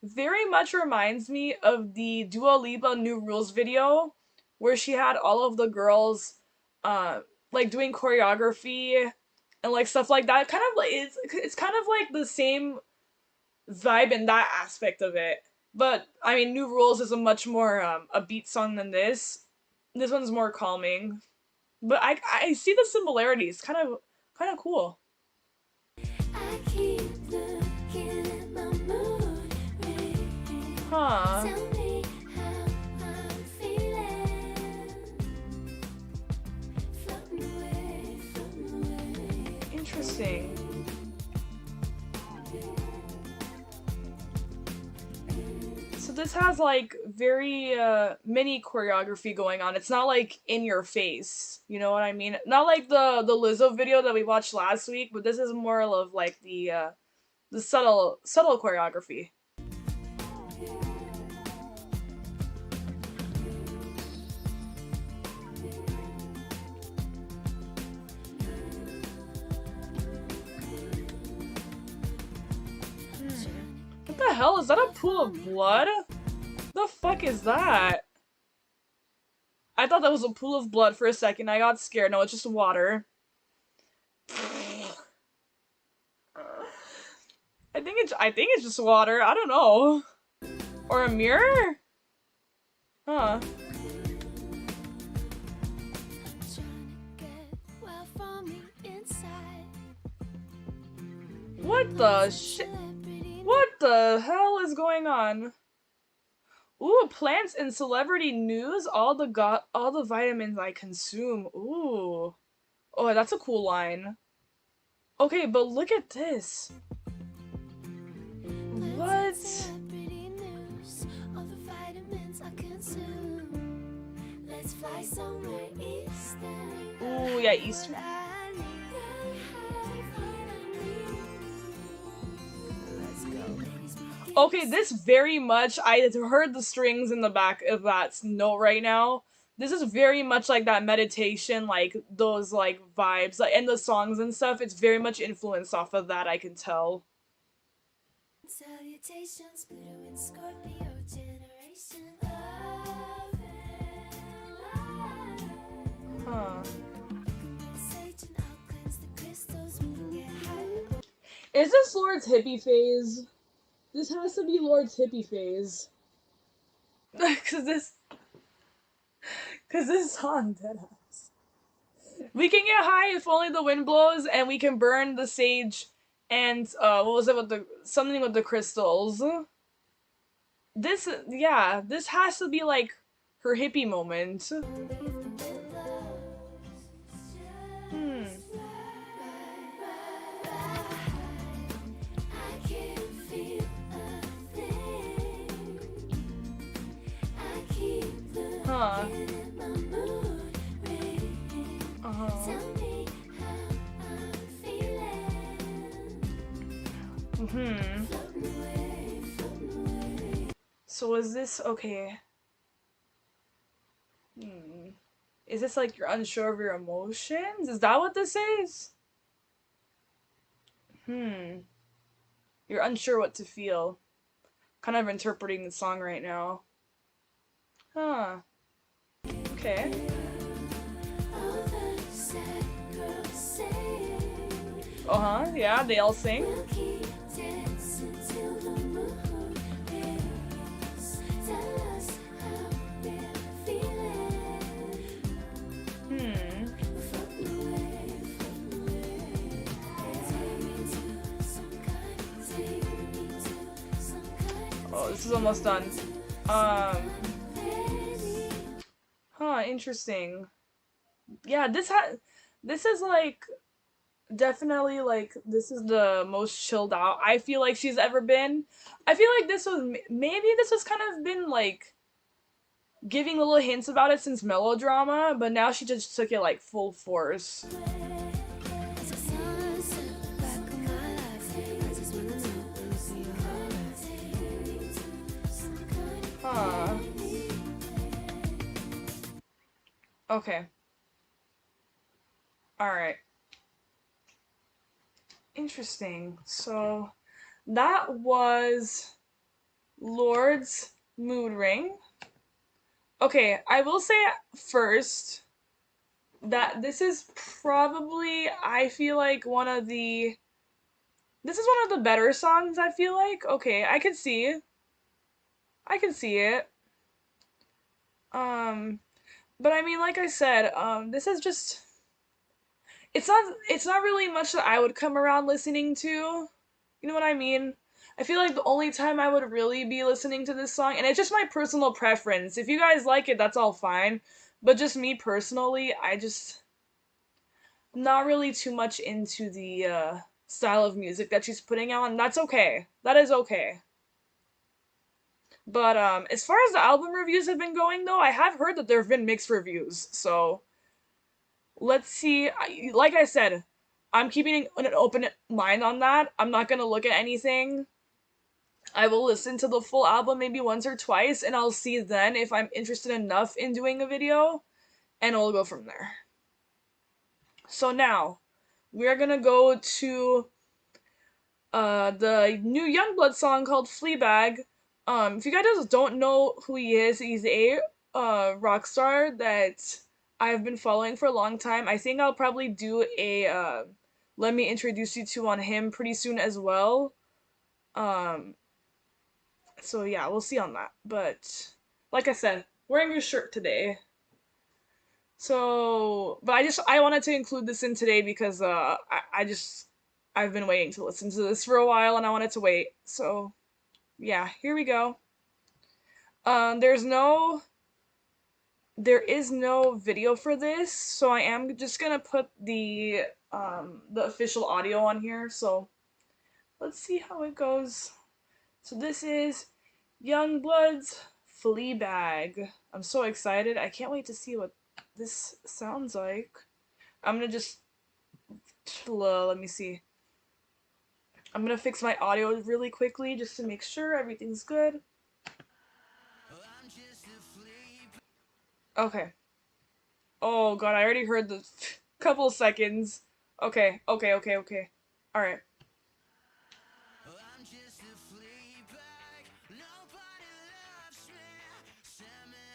very much reminds me of the Dua Lipa New Rules video where she had all of the girls like doing choreography and like stuff like that. Kind of like it's kind of like the same vibe in that aspect of it. But I mean, New Rules is a much more a beat song than this. This one's more calming. But I see the similarities. Kind of cool. Huh. Interesting. So this has like very mini choreography going on. It's not like in your face, you know what I mean? Not like the Lizzo video that we watched last week, but this is more of like the subtle choreography. What the hell? Is that a pool of blood? The fuck is that? I thought that was a pool of blood for a second. I got scared. No, it's just water. I think it's just water. I don't know. Or a mirror? Huh. What the shit? What the hell is going on? Ooh, plants and celebrity news. All the vitamins I consume. Ooh. Oh, that's a cool line. Okay, but look at this. What? Ooh, yeah, Easter. Okay, this very much, I heard the strings in the back of that note right now. This is very much like that meditation, like those like vibes, like, and the songs and stuff. It's very much influenced off of that, I can tell. Salutations, Pluto and Scorpio generation of huh. Is this Lord's hippie phase? This has to be Lord's hippie phase. Cause this song deadass. We can get high if only the wind blows, and we can burn the sage and what was it with something with the crystals. This has to be like her hippie moment. Huh. So is this okay? Is this like you're unsure of your emotions? Is that what this is? You're unsure what to feel. Kind of interpreting the song right now. Huh. Okay. Yeah, they all sing. Oh, this is almost done. Huh, interesting. Yeah, this is like definitely like this is the most chilled out I feel like she's ever been. I feel like this was maybe this was kind of been like giving little hints about it since Melodrama, but now she just took it like full force. Huh. Okay. Alright. Interesting. So that was Lorde's mood ring. Okay, I will say first that this is probably, I feel like, this is one of the better songs, I feel like. Okay, I can see it. I can see it. Um, but I mean, like I said, this is just, it's not really much that I would come around listening to. You know what I mean? I feel like the only time I would really be listening to this song, and it's just my personal preference. If you guys like it, that's all fine. But just me personally, I just not really too much into the style of music that she's putting out, and that's okay. That is okay. But as far as the album reviews have been going, though, I have heard that there have been mixed reviews. So let's see. Like I said, I'm keeping an open mind on that. I'm not gonna look at anything. I will listen to the full album maybe once or twice, and I'll see then if I'm interested enough in doing a video, and we'll go from there. So now we're gonna go to the new Yungblud song called Fleabag. If you guys don't know who he is, he's a rock star that I've been following for a long time. I think I'll probably do a let me introduce you to on him pretty soon as well. Um, so yeah, we'll see on that. But like I said, wearing his shirt today. So, but I wanted to include this in today because I've been waiting to listen to this for a while and I wanted to wait. So, yeah, here we go. There's no there is no video for this, so I am just gonna put the official audio on here. So let's see how it goes. So this is Youngblood's Fleabag. I'm so excited. I can't wait to see what this sounds like. I'm gonna just let me see. I'm gonna fix my audio really quickly just to make sure everything's good. Okay. Oh god, I already heard the couple seconds. Okay. All right.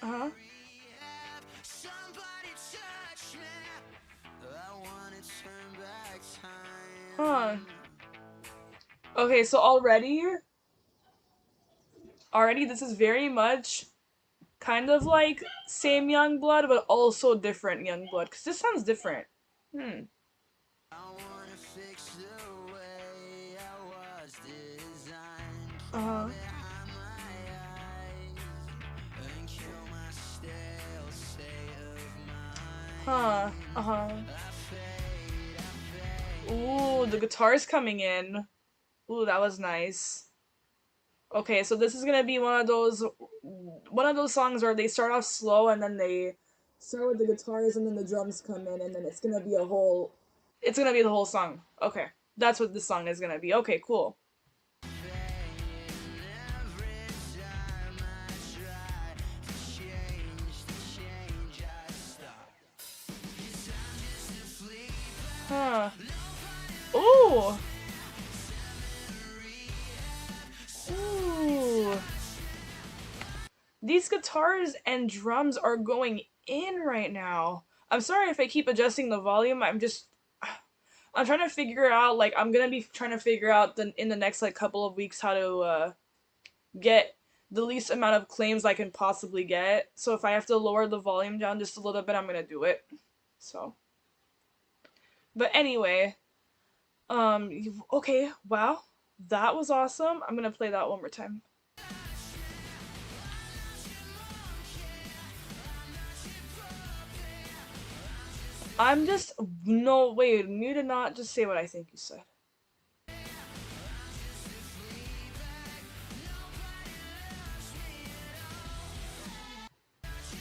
Uh huh. Huh. Okay, so already this is very much kind of like same Youngblood, but also different Youngblood. Because this sounds different. Hmm. Uh-huh. Huh. Uh-huh. Ooh, the guitar's coming in. Ooh, that was nice. Okay, so this is gonna be one of those songs where they start off slow and then they start with the guitars and then the drums come in and then it's gonna be the whole song. Okay. That's what this song is gonna be. Okay, cool. Huh. Ooh. Ooh. These guitars and drums are going in right now. I'm sorry if I keep adjusting the volume. I'm trying to figure out like I'm gonna be trying to figure out in the next like couple of weeks how to get the least amount of claims I can possibly get. So if I have to lower the volume down just a little bit, I'm gonna do it. So, but anyway, okay, wow, that was awesome. I'm gonna play that one more time. I'm just no wait, you did not just say what I think you said.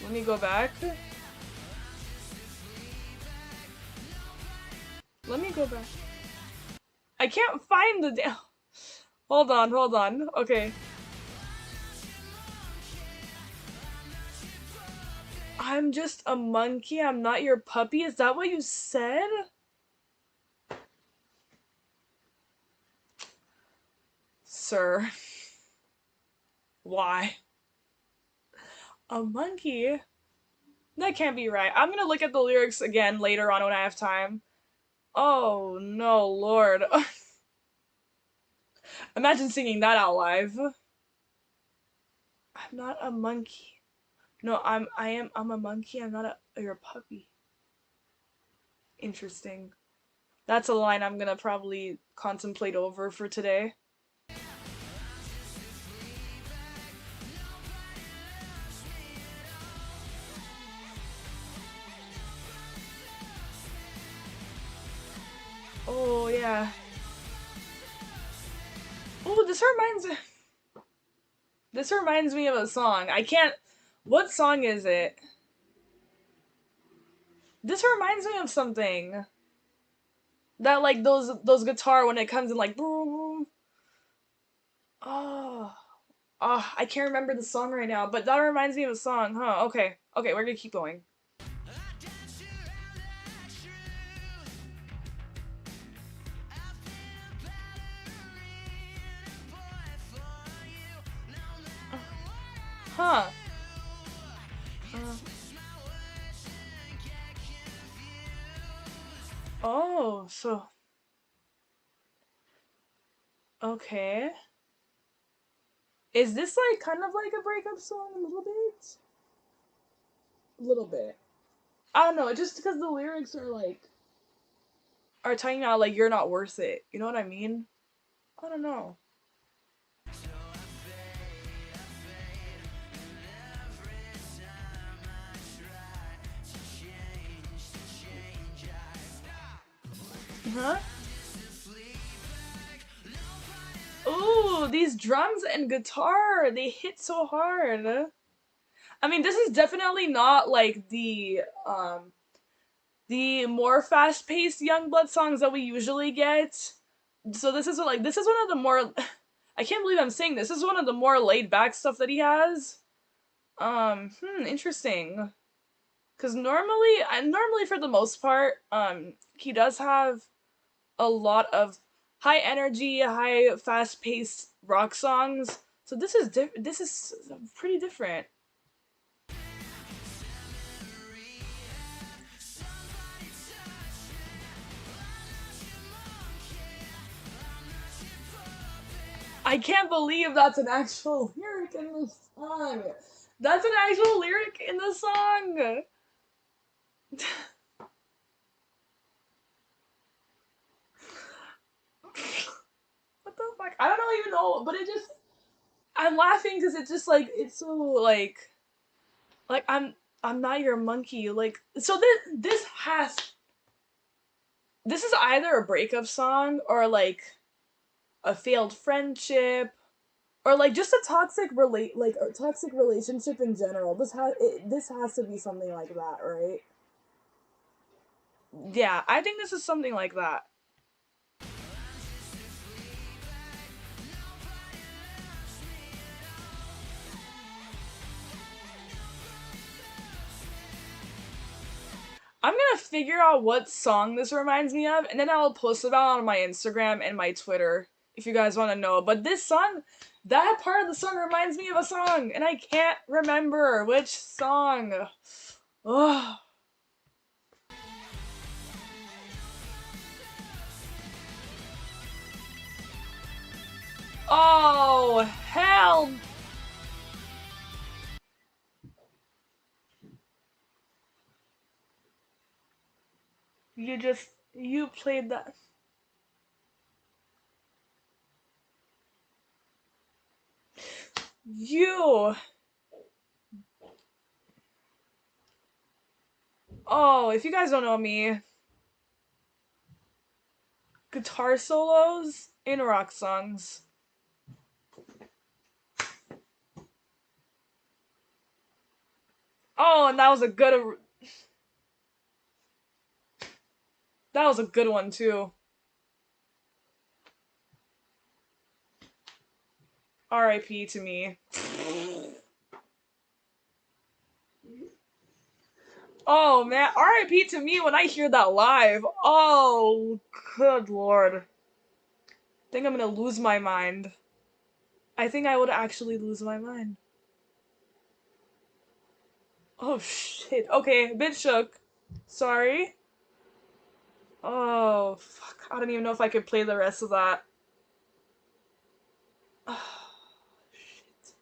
Let me go back. Let me go back. I can't find the hold on, hold on. Okay. I'm just a monkey, I'm not your puppy. Is that what you said? Sir. Why? A monkey? That can't be right. I'm gonna look at the lyrics again later on when I have time. Oh no, Lord. Imagine singing that out live. I'm not a monkey. No, I'm a monkey. I'm not you're a puppy. Interesting. That's a line I'm gonna probably contemplate over for today. Oh yeah. Oh, this reminds me of a song. I can't. What song is it? This reminds me of something. That like those guitar when it comes in like boom. Oh. Oh, I can't remember the song right now, but that reminds me of a song, huh? Okay. Okay, we're gonna keep going. Huh. Uh, oh, so okay. Is this like kind of like a breakup song a little bit? A little bit. I don't know, just because the lyrics are talking about like you're not worth it. You know what I mean? I don't know. Huh? Ooh, these drums and guitar, they hit so hard. I mean, this is definitely not like the more fast-paced Yungblud songs that we usually get. So this is one of the more I can't believe I'm saying this. This is one of the more laid back stuff that he has. Interesting. Cause normally for the most part, he does have a lot of high energy, high fast paced rock songs. So this is pretty different. I can't believe that's an actual lyric in the song. That's an actual lyric in the song. What the fuck? I don't even know, but it just I'm laughing because it's just like it's so like I'm not your monkey. Like so this is either a breakup song or like a failed friendship or like just a toxic relationship in general. This has to be something like that, right? Yeah, I think this is something like that. I'm gonna figure out what song this reminds me of, and then I'll post it out on my Instagram and my Twitter if you guys want to know. But this song, that part of the song reminds me of a song, and I can't remember which song. Ugh. Oh, hell. You played that. You. Oh, if you guys don't know me, guitar solos in rock songs. Oh, and that was a good one too. R.I.P. to me. Oh man, R.I.P. to me when I hear that live. Oh, good lord. I think I'm gonna lose my mind. I think I would actually lose my mind. Oh shit. Okay, a bit shook. Sorry. Oh, fuck. I don't even know if I could play the rest of that. Oh, shit.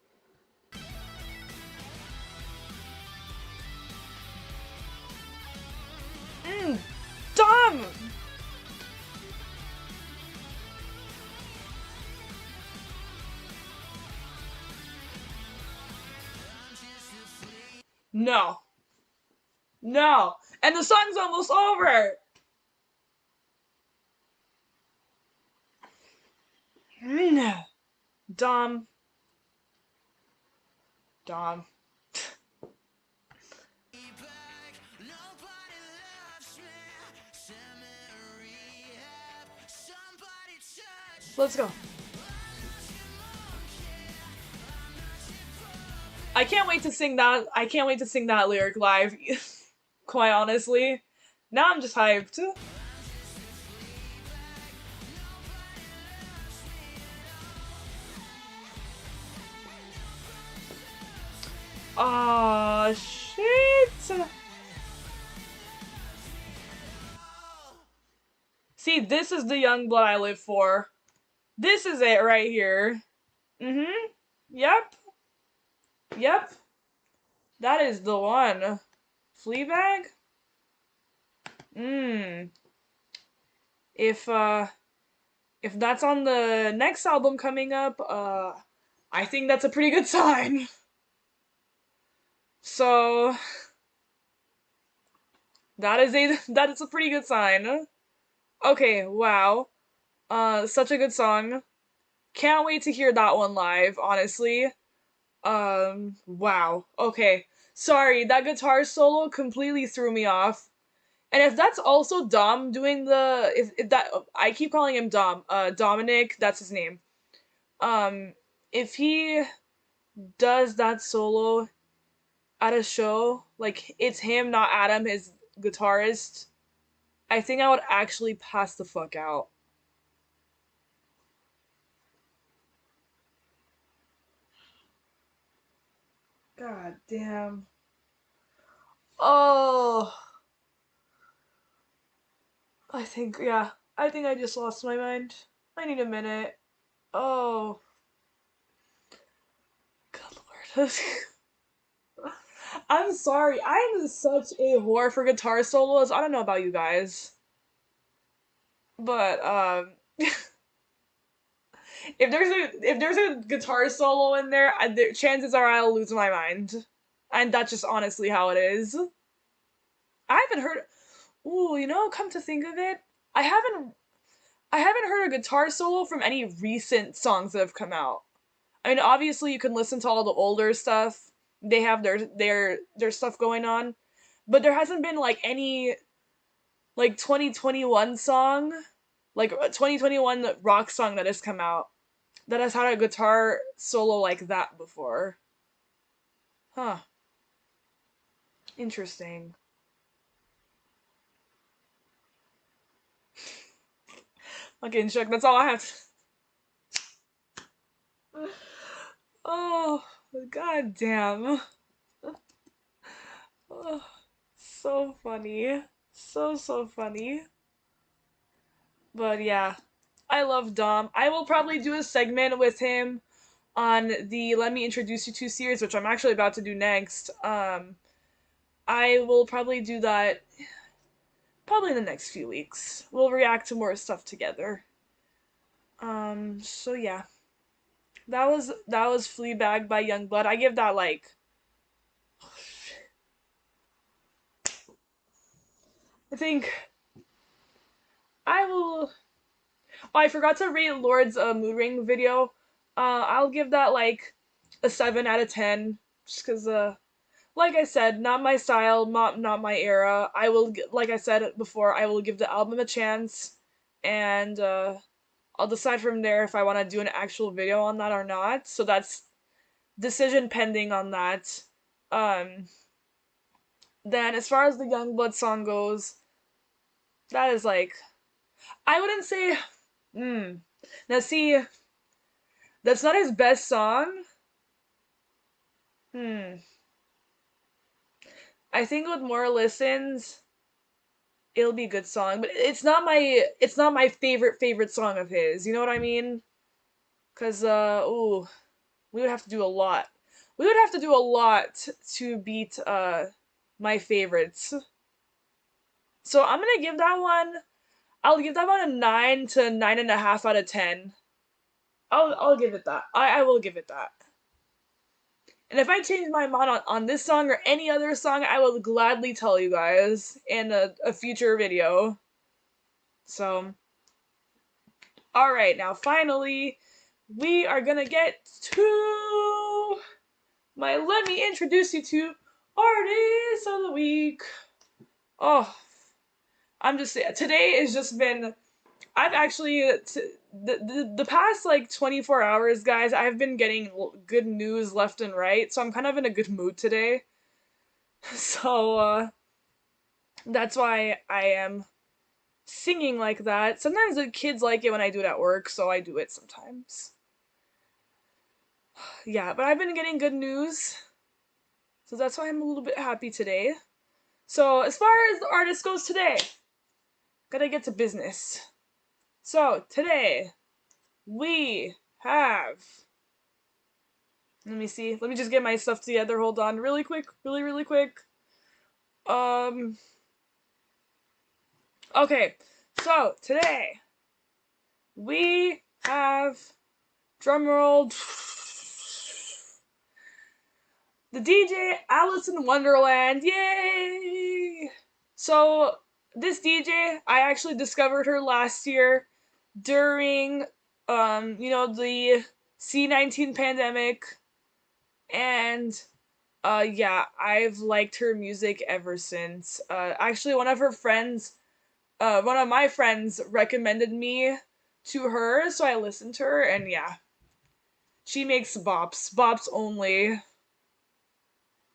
Dumb! No. No. And the song's almost over! Dumb. Dumb. Let's go. I can't wait to sing that. I can't wait to sing that lyric live. Quite honestly. Now I'm just hyped. Aw, shit. See, this is the Yungblud I live for. This is it right here. Mm-hmm. Yep. Yep. That is the one. Fleabag? Mmm. If if that's on the next album coming up, I think that's a pretty good sign. So that is a pretty good sign. Okay, wow. Such a good song. Can't wait to hear that one live, honestly. Wow. Okay. Sorry, that guitar solo completely threw me off. And if that's also Dom doing if that I keep calling him Dom, Dominic, that's his name. Um, if he does that solo at a show, like it's him, not Adam, his guitarist, I think I would actually pass the fuck out. God damn. Oh, yeah. I think I just lost my mind. I need a minute. Oh, good lord. I'm sorry. I'm such a whore for guitar solos. I don't know about you guys, but if there's a guitar solo in there, chances are I'll lose my mind, and that's just honestly how it is. I haven't heard. Ooh, come to think of it, I haven't I haven't heard a guitar solo from any recent songs that have come out. I mean, obviously you can listen to all the older stuff. They have their stuff going on, but there hasn't been like any like 2021 song, like a 2021 rock song that has come out that has had a guitar solo like that before. Huh. Interesting. Okay, Chuck, that's all I have to... Oh, god damn. Oh, so funny. So funny. But yeah, I love Dom. I will probably do a segment with him on the Let Me Introduce You to series, which I'm actually about to do next. I will probably do that probably in the next few weeks. We'll react to more stuff together. So yeah. That was Fleabag by Yungblud. I give that like I think I will. Oh, I forgot to rate Lorde's mood ring video. I'll give that like a 7 out of 10, just because like I said, not my style, not my era. Like I said before, I will give the album a chance, and I'll decide from there if I want to do an actual video on that or not. So that's decision pending on that. Um, then as far as the Yungblud song goes, that is like I wouldn't say. Hmm. Now see, that's not his best song. Hmm. I think with more listens, it'll be a good song, but it's not my favorite song of his. You know what I mean? Cause ooh, we would have to do a lot. We would have to do a lot to beat my favorites. So I'm gonna give that one. I'll give that one a 9 to 9.5 out of 10. I'll give it that. I will give it that. And if I change my mind on this song or any other song, I will gladly tell you guys in a future video. So, alright, now finally, we are gonna get to my let me introduce you to artist of the week. Oh, I'm just today has just been I've actually the past like 24 hours, guys, I've been getting good news left and right, so I'm kind of in a good mood today. So that's why I am singing like that. Sometimes the kids like it when I do it at work, so I do it sometimes. Yeah, but I've been getting good news, so that's why I'm a little bit happy today. So as far as the artist goes today, gotta get to business. So today we have. Let me see. Let me just get my stuff together. Hold on, really quick, really quick. Okay. So today we have drumroll. The DJ Alice in Wonderland. Yay! So this DJ, I actually discovered her last year during the C-19 pandemic, and yeah, I've liked her music ever since. Actually one of my friends recommended me to her, so I listened to her, and yeah, she makes bops only.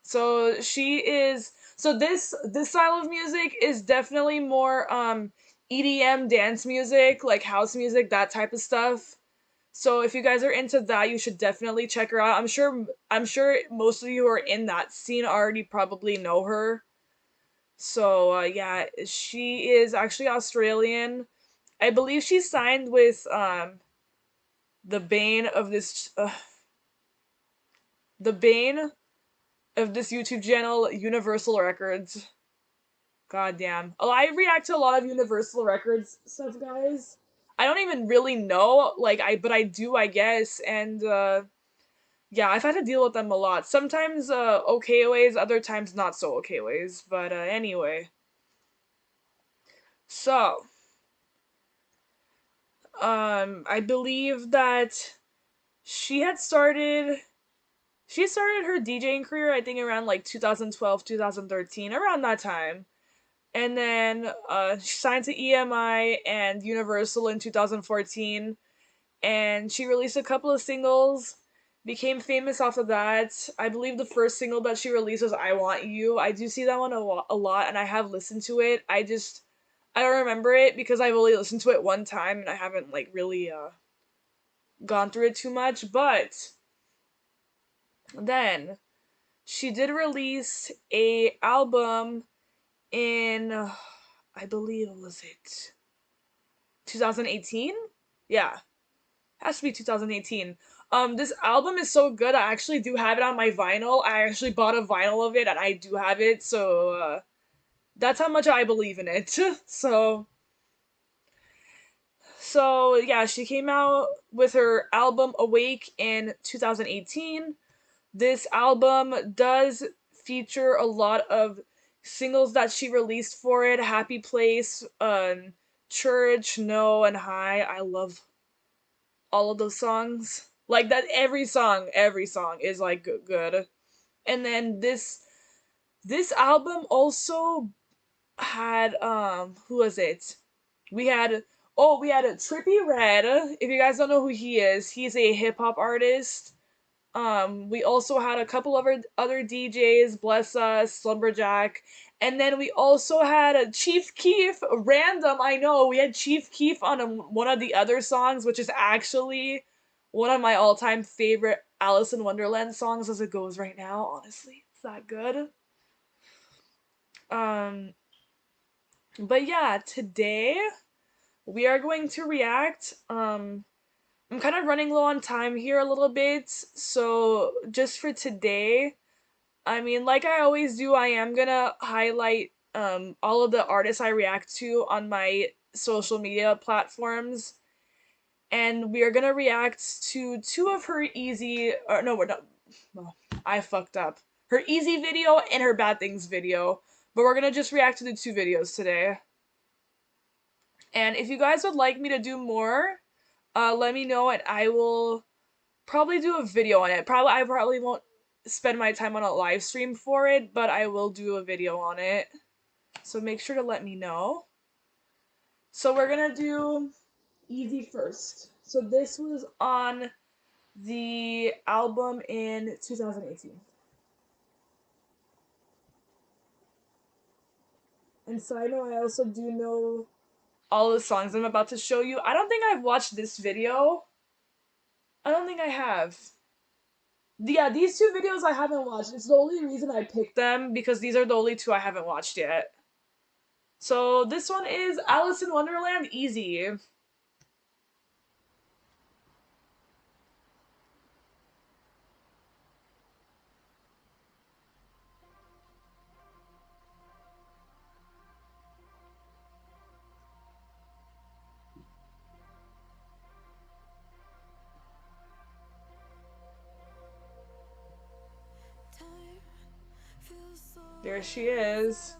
So she is so this style of music is definitely more EDM dance music, like house music, that type of stuff. So if you guys are into that, you should definitely check her out. I'm sure most of you who are in that scene already probably know her. So yeah, she is actually Australian. I believe she signed with the bane of this the bane of this YouTube channel, Universal Records. God damn. Oh, I react to a lot of Universal Records stuff, guys. I don't even really know, but I do, I guess, and yeah, I've had to deal with them a lot. Sometimes okay ways, other times not so okay ways. But anyway, so I believe that she had started she started her DJing career, I think, around like 2012, 2013, around that time. And then she signed to EMI and Universal in 2014, and she released a couple of singles, became famous off of that. I believe the first single that she released was I Want You. I do see that one a lot, and I have listened to it. I don't remember it because I've only listened to it one time, and I haven't like really gone through it too much. But then she did release a album in I believe, was it 2018? Yeah, has to be 2018. This album is so good. I actually do have it on my vinyl. I actually bought a vinyl of it, and I do have it. So that's how much I believe in it. So yeah, she came out with her album Awake in 2018. This album does feature a lot of singles that she released for it: Happy Place, Church, No, and High. I love all of those songs. Like that, every song is like good. And then this album also had who was it? We had we had a Trippy Red. If you guys don't know who he is, he's a hip hop artist. We also had a couple of other DJs, Bless Us, Slumberjack, and then we also had a Chief Keef. Random, I know. We had Chief Keef on one of the other songs, which is actually one of my all-time favorite Alice in Wonderland songs as it goes right now. Honestly, it's that good. Um, but yeah, today we are going to react. I'm kind of running low on time here a little bit, so just for today, I mean, like I always do, I am gonna highlight all of the artists I react to on my social media platforms, and we are gonna react to two of her easy, or no, we're not. Well, I fucked up. Her easy video and her bad things video, but we're gonna just react to the two videos today. And if you guys would like me to do more, let me know and I will probably do a video on it. I probably won't spend my time on a live stream for it, but I will do a video on it. So make sure to let me know. So we're gonna do Easy first. So this was on the album in 2018. And side note, I also do know all the songs I'm about to show you. I don't think I've watched this video. I don't think I have. Yeah, these two videos I haven't watched. It's the only reason I picked them because these are the only two I haven't watched yet. So this one is Alice in Wonderland Easy. There she is.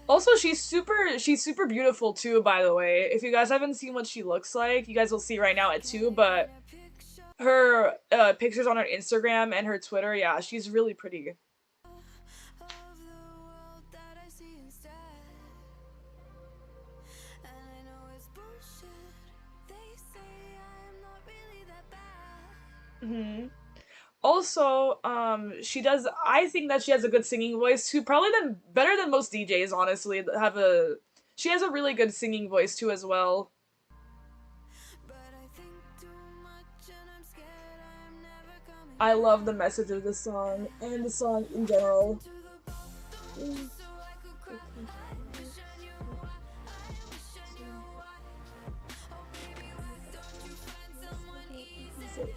Also, she's super beautiful too, by the way. If you guys haven't seen what she looks like, you guys will see right now at 2, but her pictures on her Instagram and her Twitter, yeah, she's really pretty. Hmm. Also, she does. I think that she has a good singing voice too. Probably better than most DJs, honestly. She has a really good singing voice too, as well. I love the message of this song and the song in general.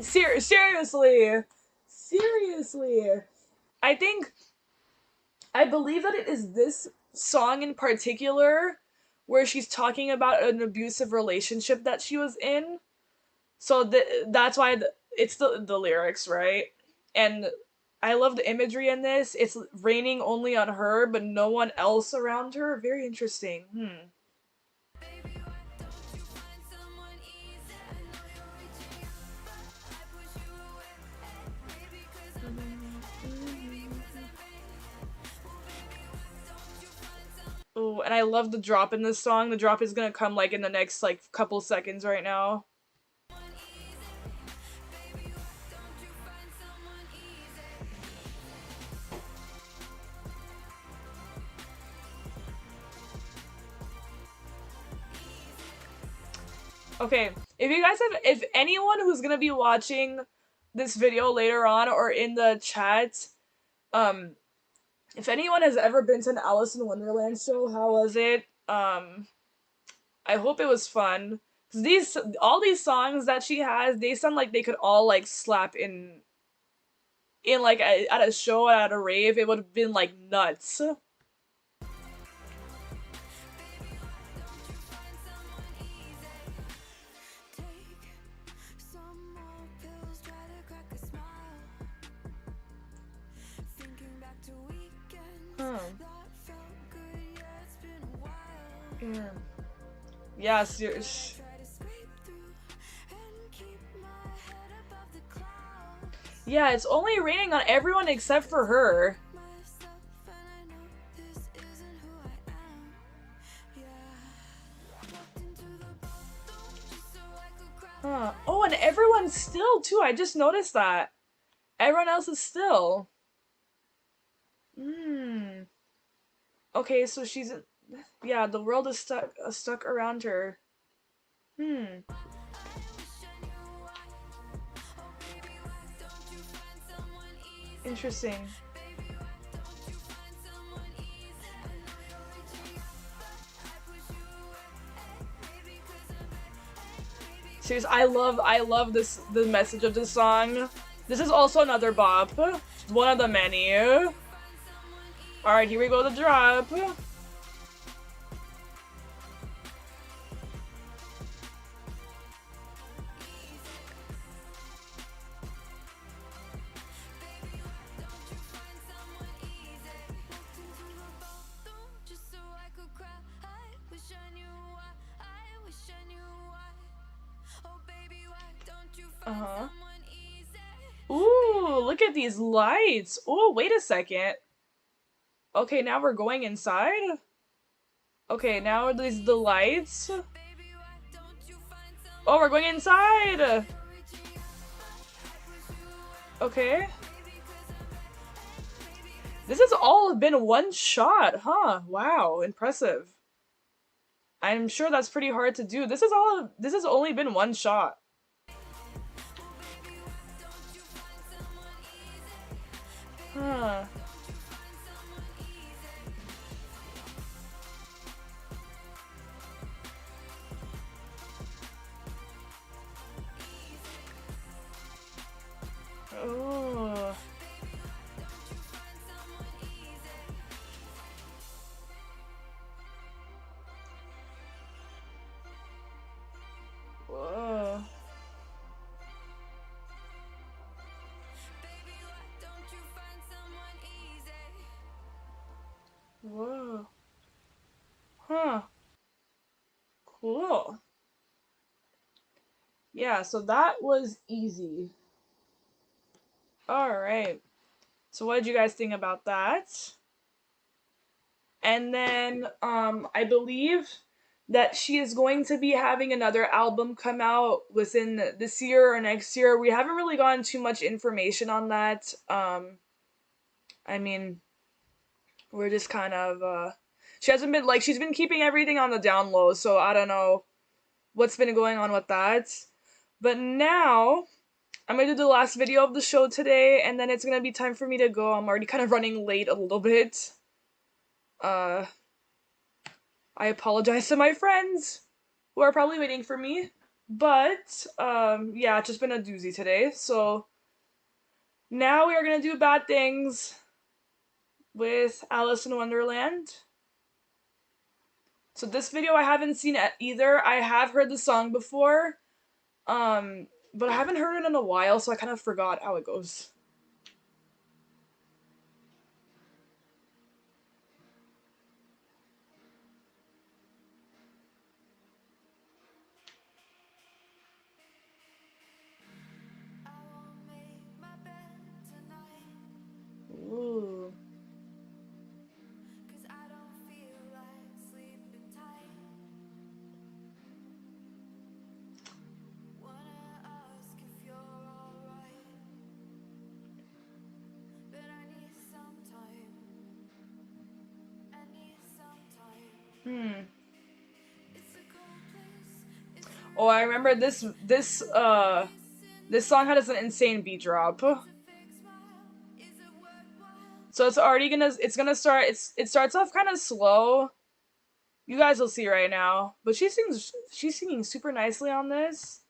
Seriously, seriously. I think I believe that it is this song in particular where she's talking about an abusive relationship that she was in. So that's why it's the lyrics, right? And I love the imagery in this. It's raining only on her, but no one else around her. Very interesting. Oh, and I love the drop in this song. The drop is gonna come like in the next like couple seconds right now. Okay, if anyone who's gonna be watching this video later on or in the chat, um, if anyone has ever been to an Alice in Wonderland show, how was it? I hope it was fun. 'Cause all these songs that she has, they sound like they could all like slap in like at a show at a rave. It would have been like nuts. Huh. Yeah. Yes, you're... Yeah, it's only raining on everyone except for her. Huh. Oh, and everyone's still, too. I just noticed that. Everyone else is still. Hmm. Okay, so she's... Yeah, the world is stuck around her. Hmm. Interesting. Seriously, I love the message of this song. This is also another bop. One of the many. Alright, here we go, the drop. Uh-huh. Ooh, look at these lights. Oh, wait a second. Okay, now we're going inside? Okay, now are these the lights? Oh, we're going inside! Okay. This has all been one shot, huh? Wow, impressive. I'm sure that's pretty hard to do. This has only been one shot. Huh. Oh. Whoa. Whoa. Huh. Cool. Yeah, so that was easy. Alright. So what did you guys think about that? And then I believe that she is going to be having another album come out within this year or next year. We haven't really gotten too much information on that. I mean, we're just kind of she hasn't been like she's been keeping everything on the down low, so I don't know what's been going on with that. But now I'm gonna do the last video of the show today, and then it's gonna be time for me to go. I'm already kind of running late a little bit. Uh, I apologize to my friends who are probably waiting for me. But yeah, it's just been a doozy today. So now we are gonna do Bad Things with Alice in Wonderland. So this video I haven't seen either. I have heard the song before, but I haven't heard it in a while, so I kind of forgot how it goes. Ooh. Hmm. Oh, I remember this song had an insane beat drop. So it's gonna start it starts off kind of slow. You guys will see right now. But she's singing super nicely on this.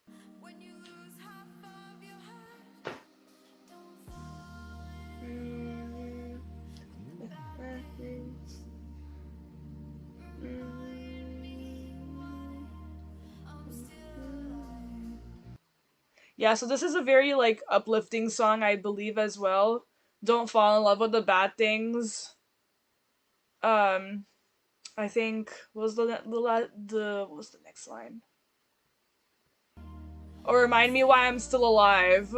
Yeah, so this is a very like uplifting song, I believe as well. Don't fall in love with the bad things. Um I think was the what's the next line? Or remind me why I'm still alive.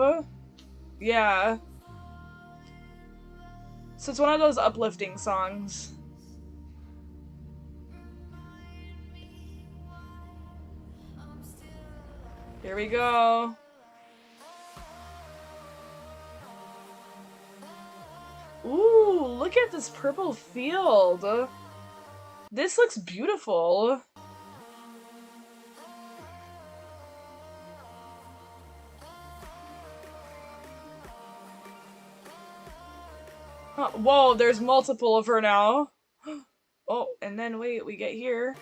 Yeah. So it's one of those uplifting songs. Here we go. Ooh, look at this purple field. This looks beautiful. Whoa, there's multiple of her now. Oh, and then wait, we get here.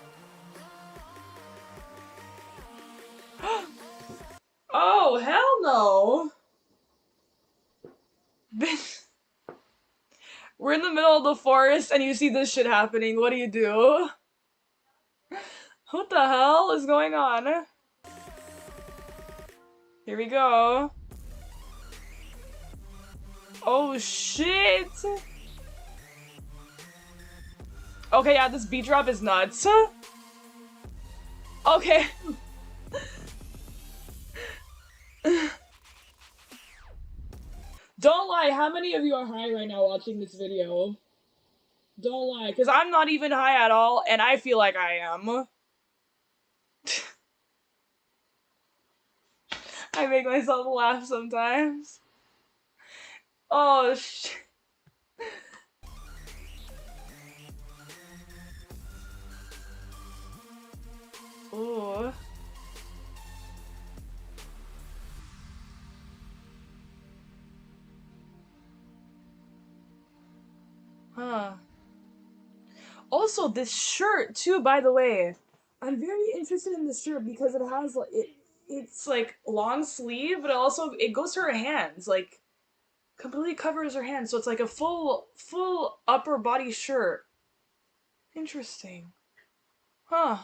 Oh, hell no! We're in the middle of the forest and you see this shit happening. What do you do? What the hell is going on? Here we go. Oh shit! Okay, yeah, this beat drop is nuts. Okay. Don't lie, how many of you are high right now watching this video? Don't lie, because I'm not even high at all, and I feel like I am. I make myself laugh sometimes. Oh, shit. Ooh. Huh. Also, this shirt too, by the way. I'm very interested in this shirt because it has like it's like long sleeve, but also it goes to her hands, like completely covers her hands, so it's like a full upper body shirt. Interesting. Huh.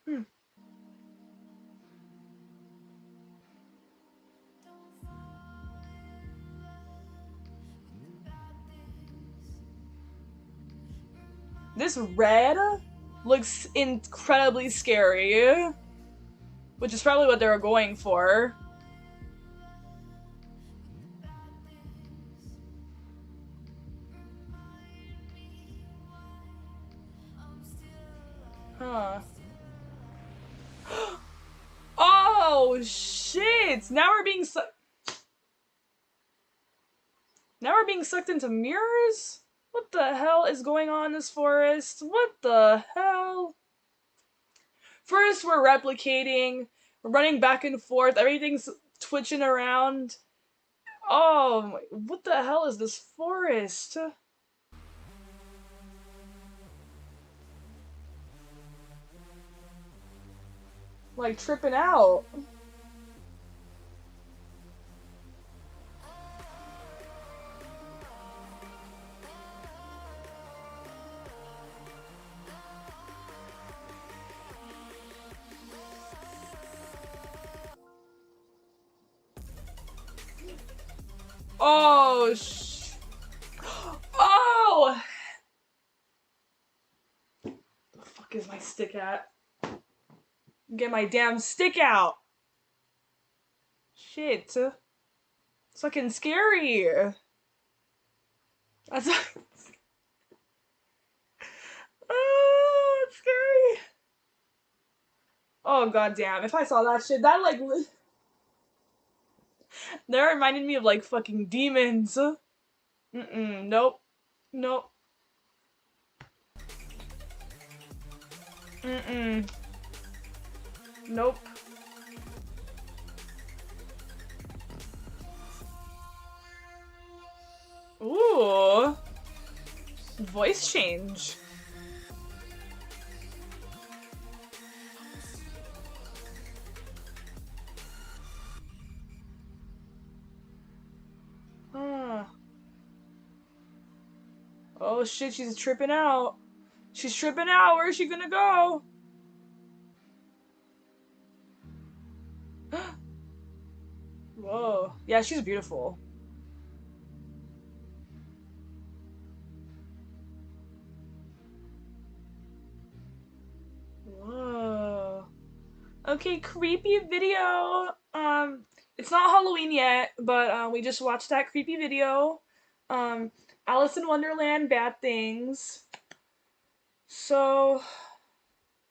Hmm. This red looks incredibly scary, which is probably what they were going for. Huh. Oh shit! Now we're being sucked into mirrors? What the hell is going on in this forest? What the hell? First we're replicating, we're running back and forth, everything's twitching around. Oh, what the hell is this forest? Like tripping out. Oh, oh! The fuck is my stick at? Get my damn stick out! Shit. It's fucking scary. That's oh, it's scary. Oh goddamn! If I saw that shit, that like that reminded me of like fucking demons. Nope. Nope. Nope. Ooh. Voice change. Huh. Oh shit, she's tripping out. She's tripping out. Where is she gonna go? Whoa. Yeah, she's beautiful. Okay, creepy video. It's not Halloween yet, but we just watched that creepy video. Um, Alice in Wonderland, Bad Things. So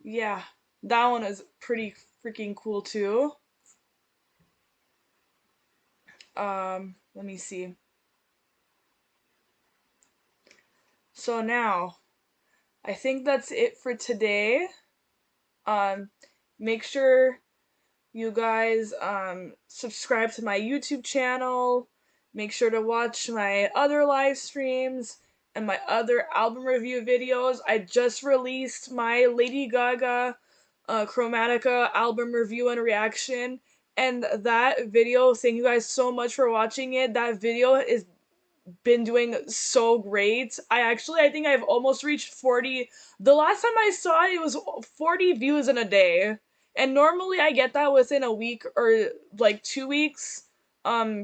yeah, that one is pretty freaking cool too. Let me see. So now, I think that's it for today. Um, Make sure you guys subscribe to my YouTube channel. Make sure to watch my other live streams and my other album review videos. I just released my Lady Gaga Chromatica album review and reaction. And that video, thank you guys so much for watching it. That video is been doing so great. I think I've almost reached 40. The last time I saw it, it was 40 views in a day. And normally I get that within a week or like 2 weeks.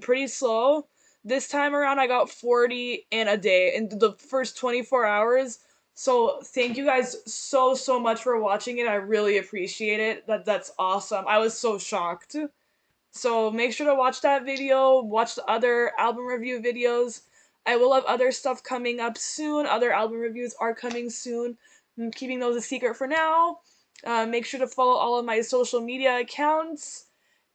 Pretty slow. This time around I got 40 in a day in the first 24 hours. So thank you guys so much for watching it. I really appreciate it. That's awesome. I was so shocked. So make sure to watch that video, watch the other album review videos. I will have other stuff coming up soon. Other album reviews are coming soon. I'm keeping those a secret for now. Make sure to follow all of my social media accounts.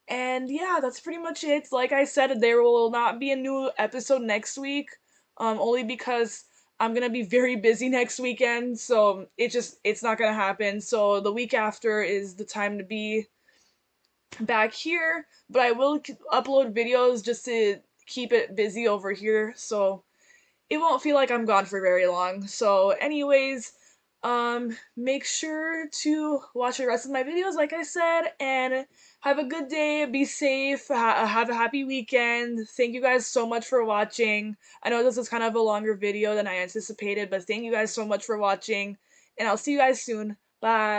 And yeah, that's pretty much it. Like I said, there will not be a new episode next week. Only because I'm gonna be very busy next weekend, so it's not gonna happen. So the week after is the time to be back here, but I will upload videos just to keep it busy over here, so it won't feel like I'm gone for very long. So anyways, make sure to watch the rest of my videos, like I said, and have a good day, be safe, have a happy weekend. Thank you guys so much for watching. I know this is kind of a longer video than I anticipated, but thank you guys so much for watching, and I'll see you guys soon. Bye!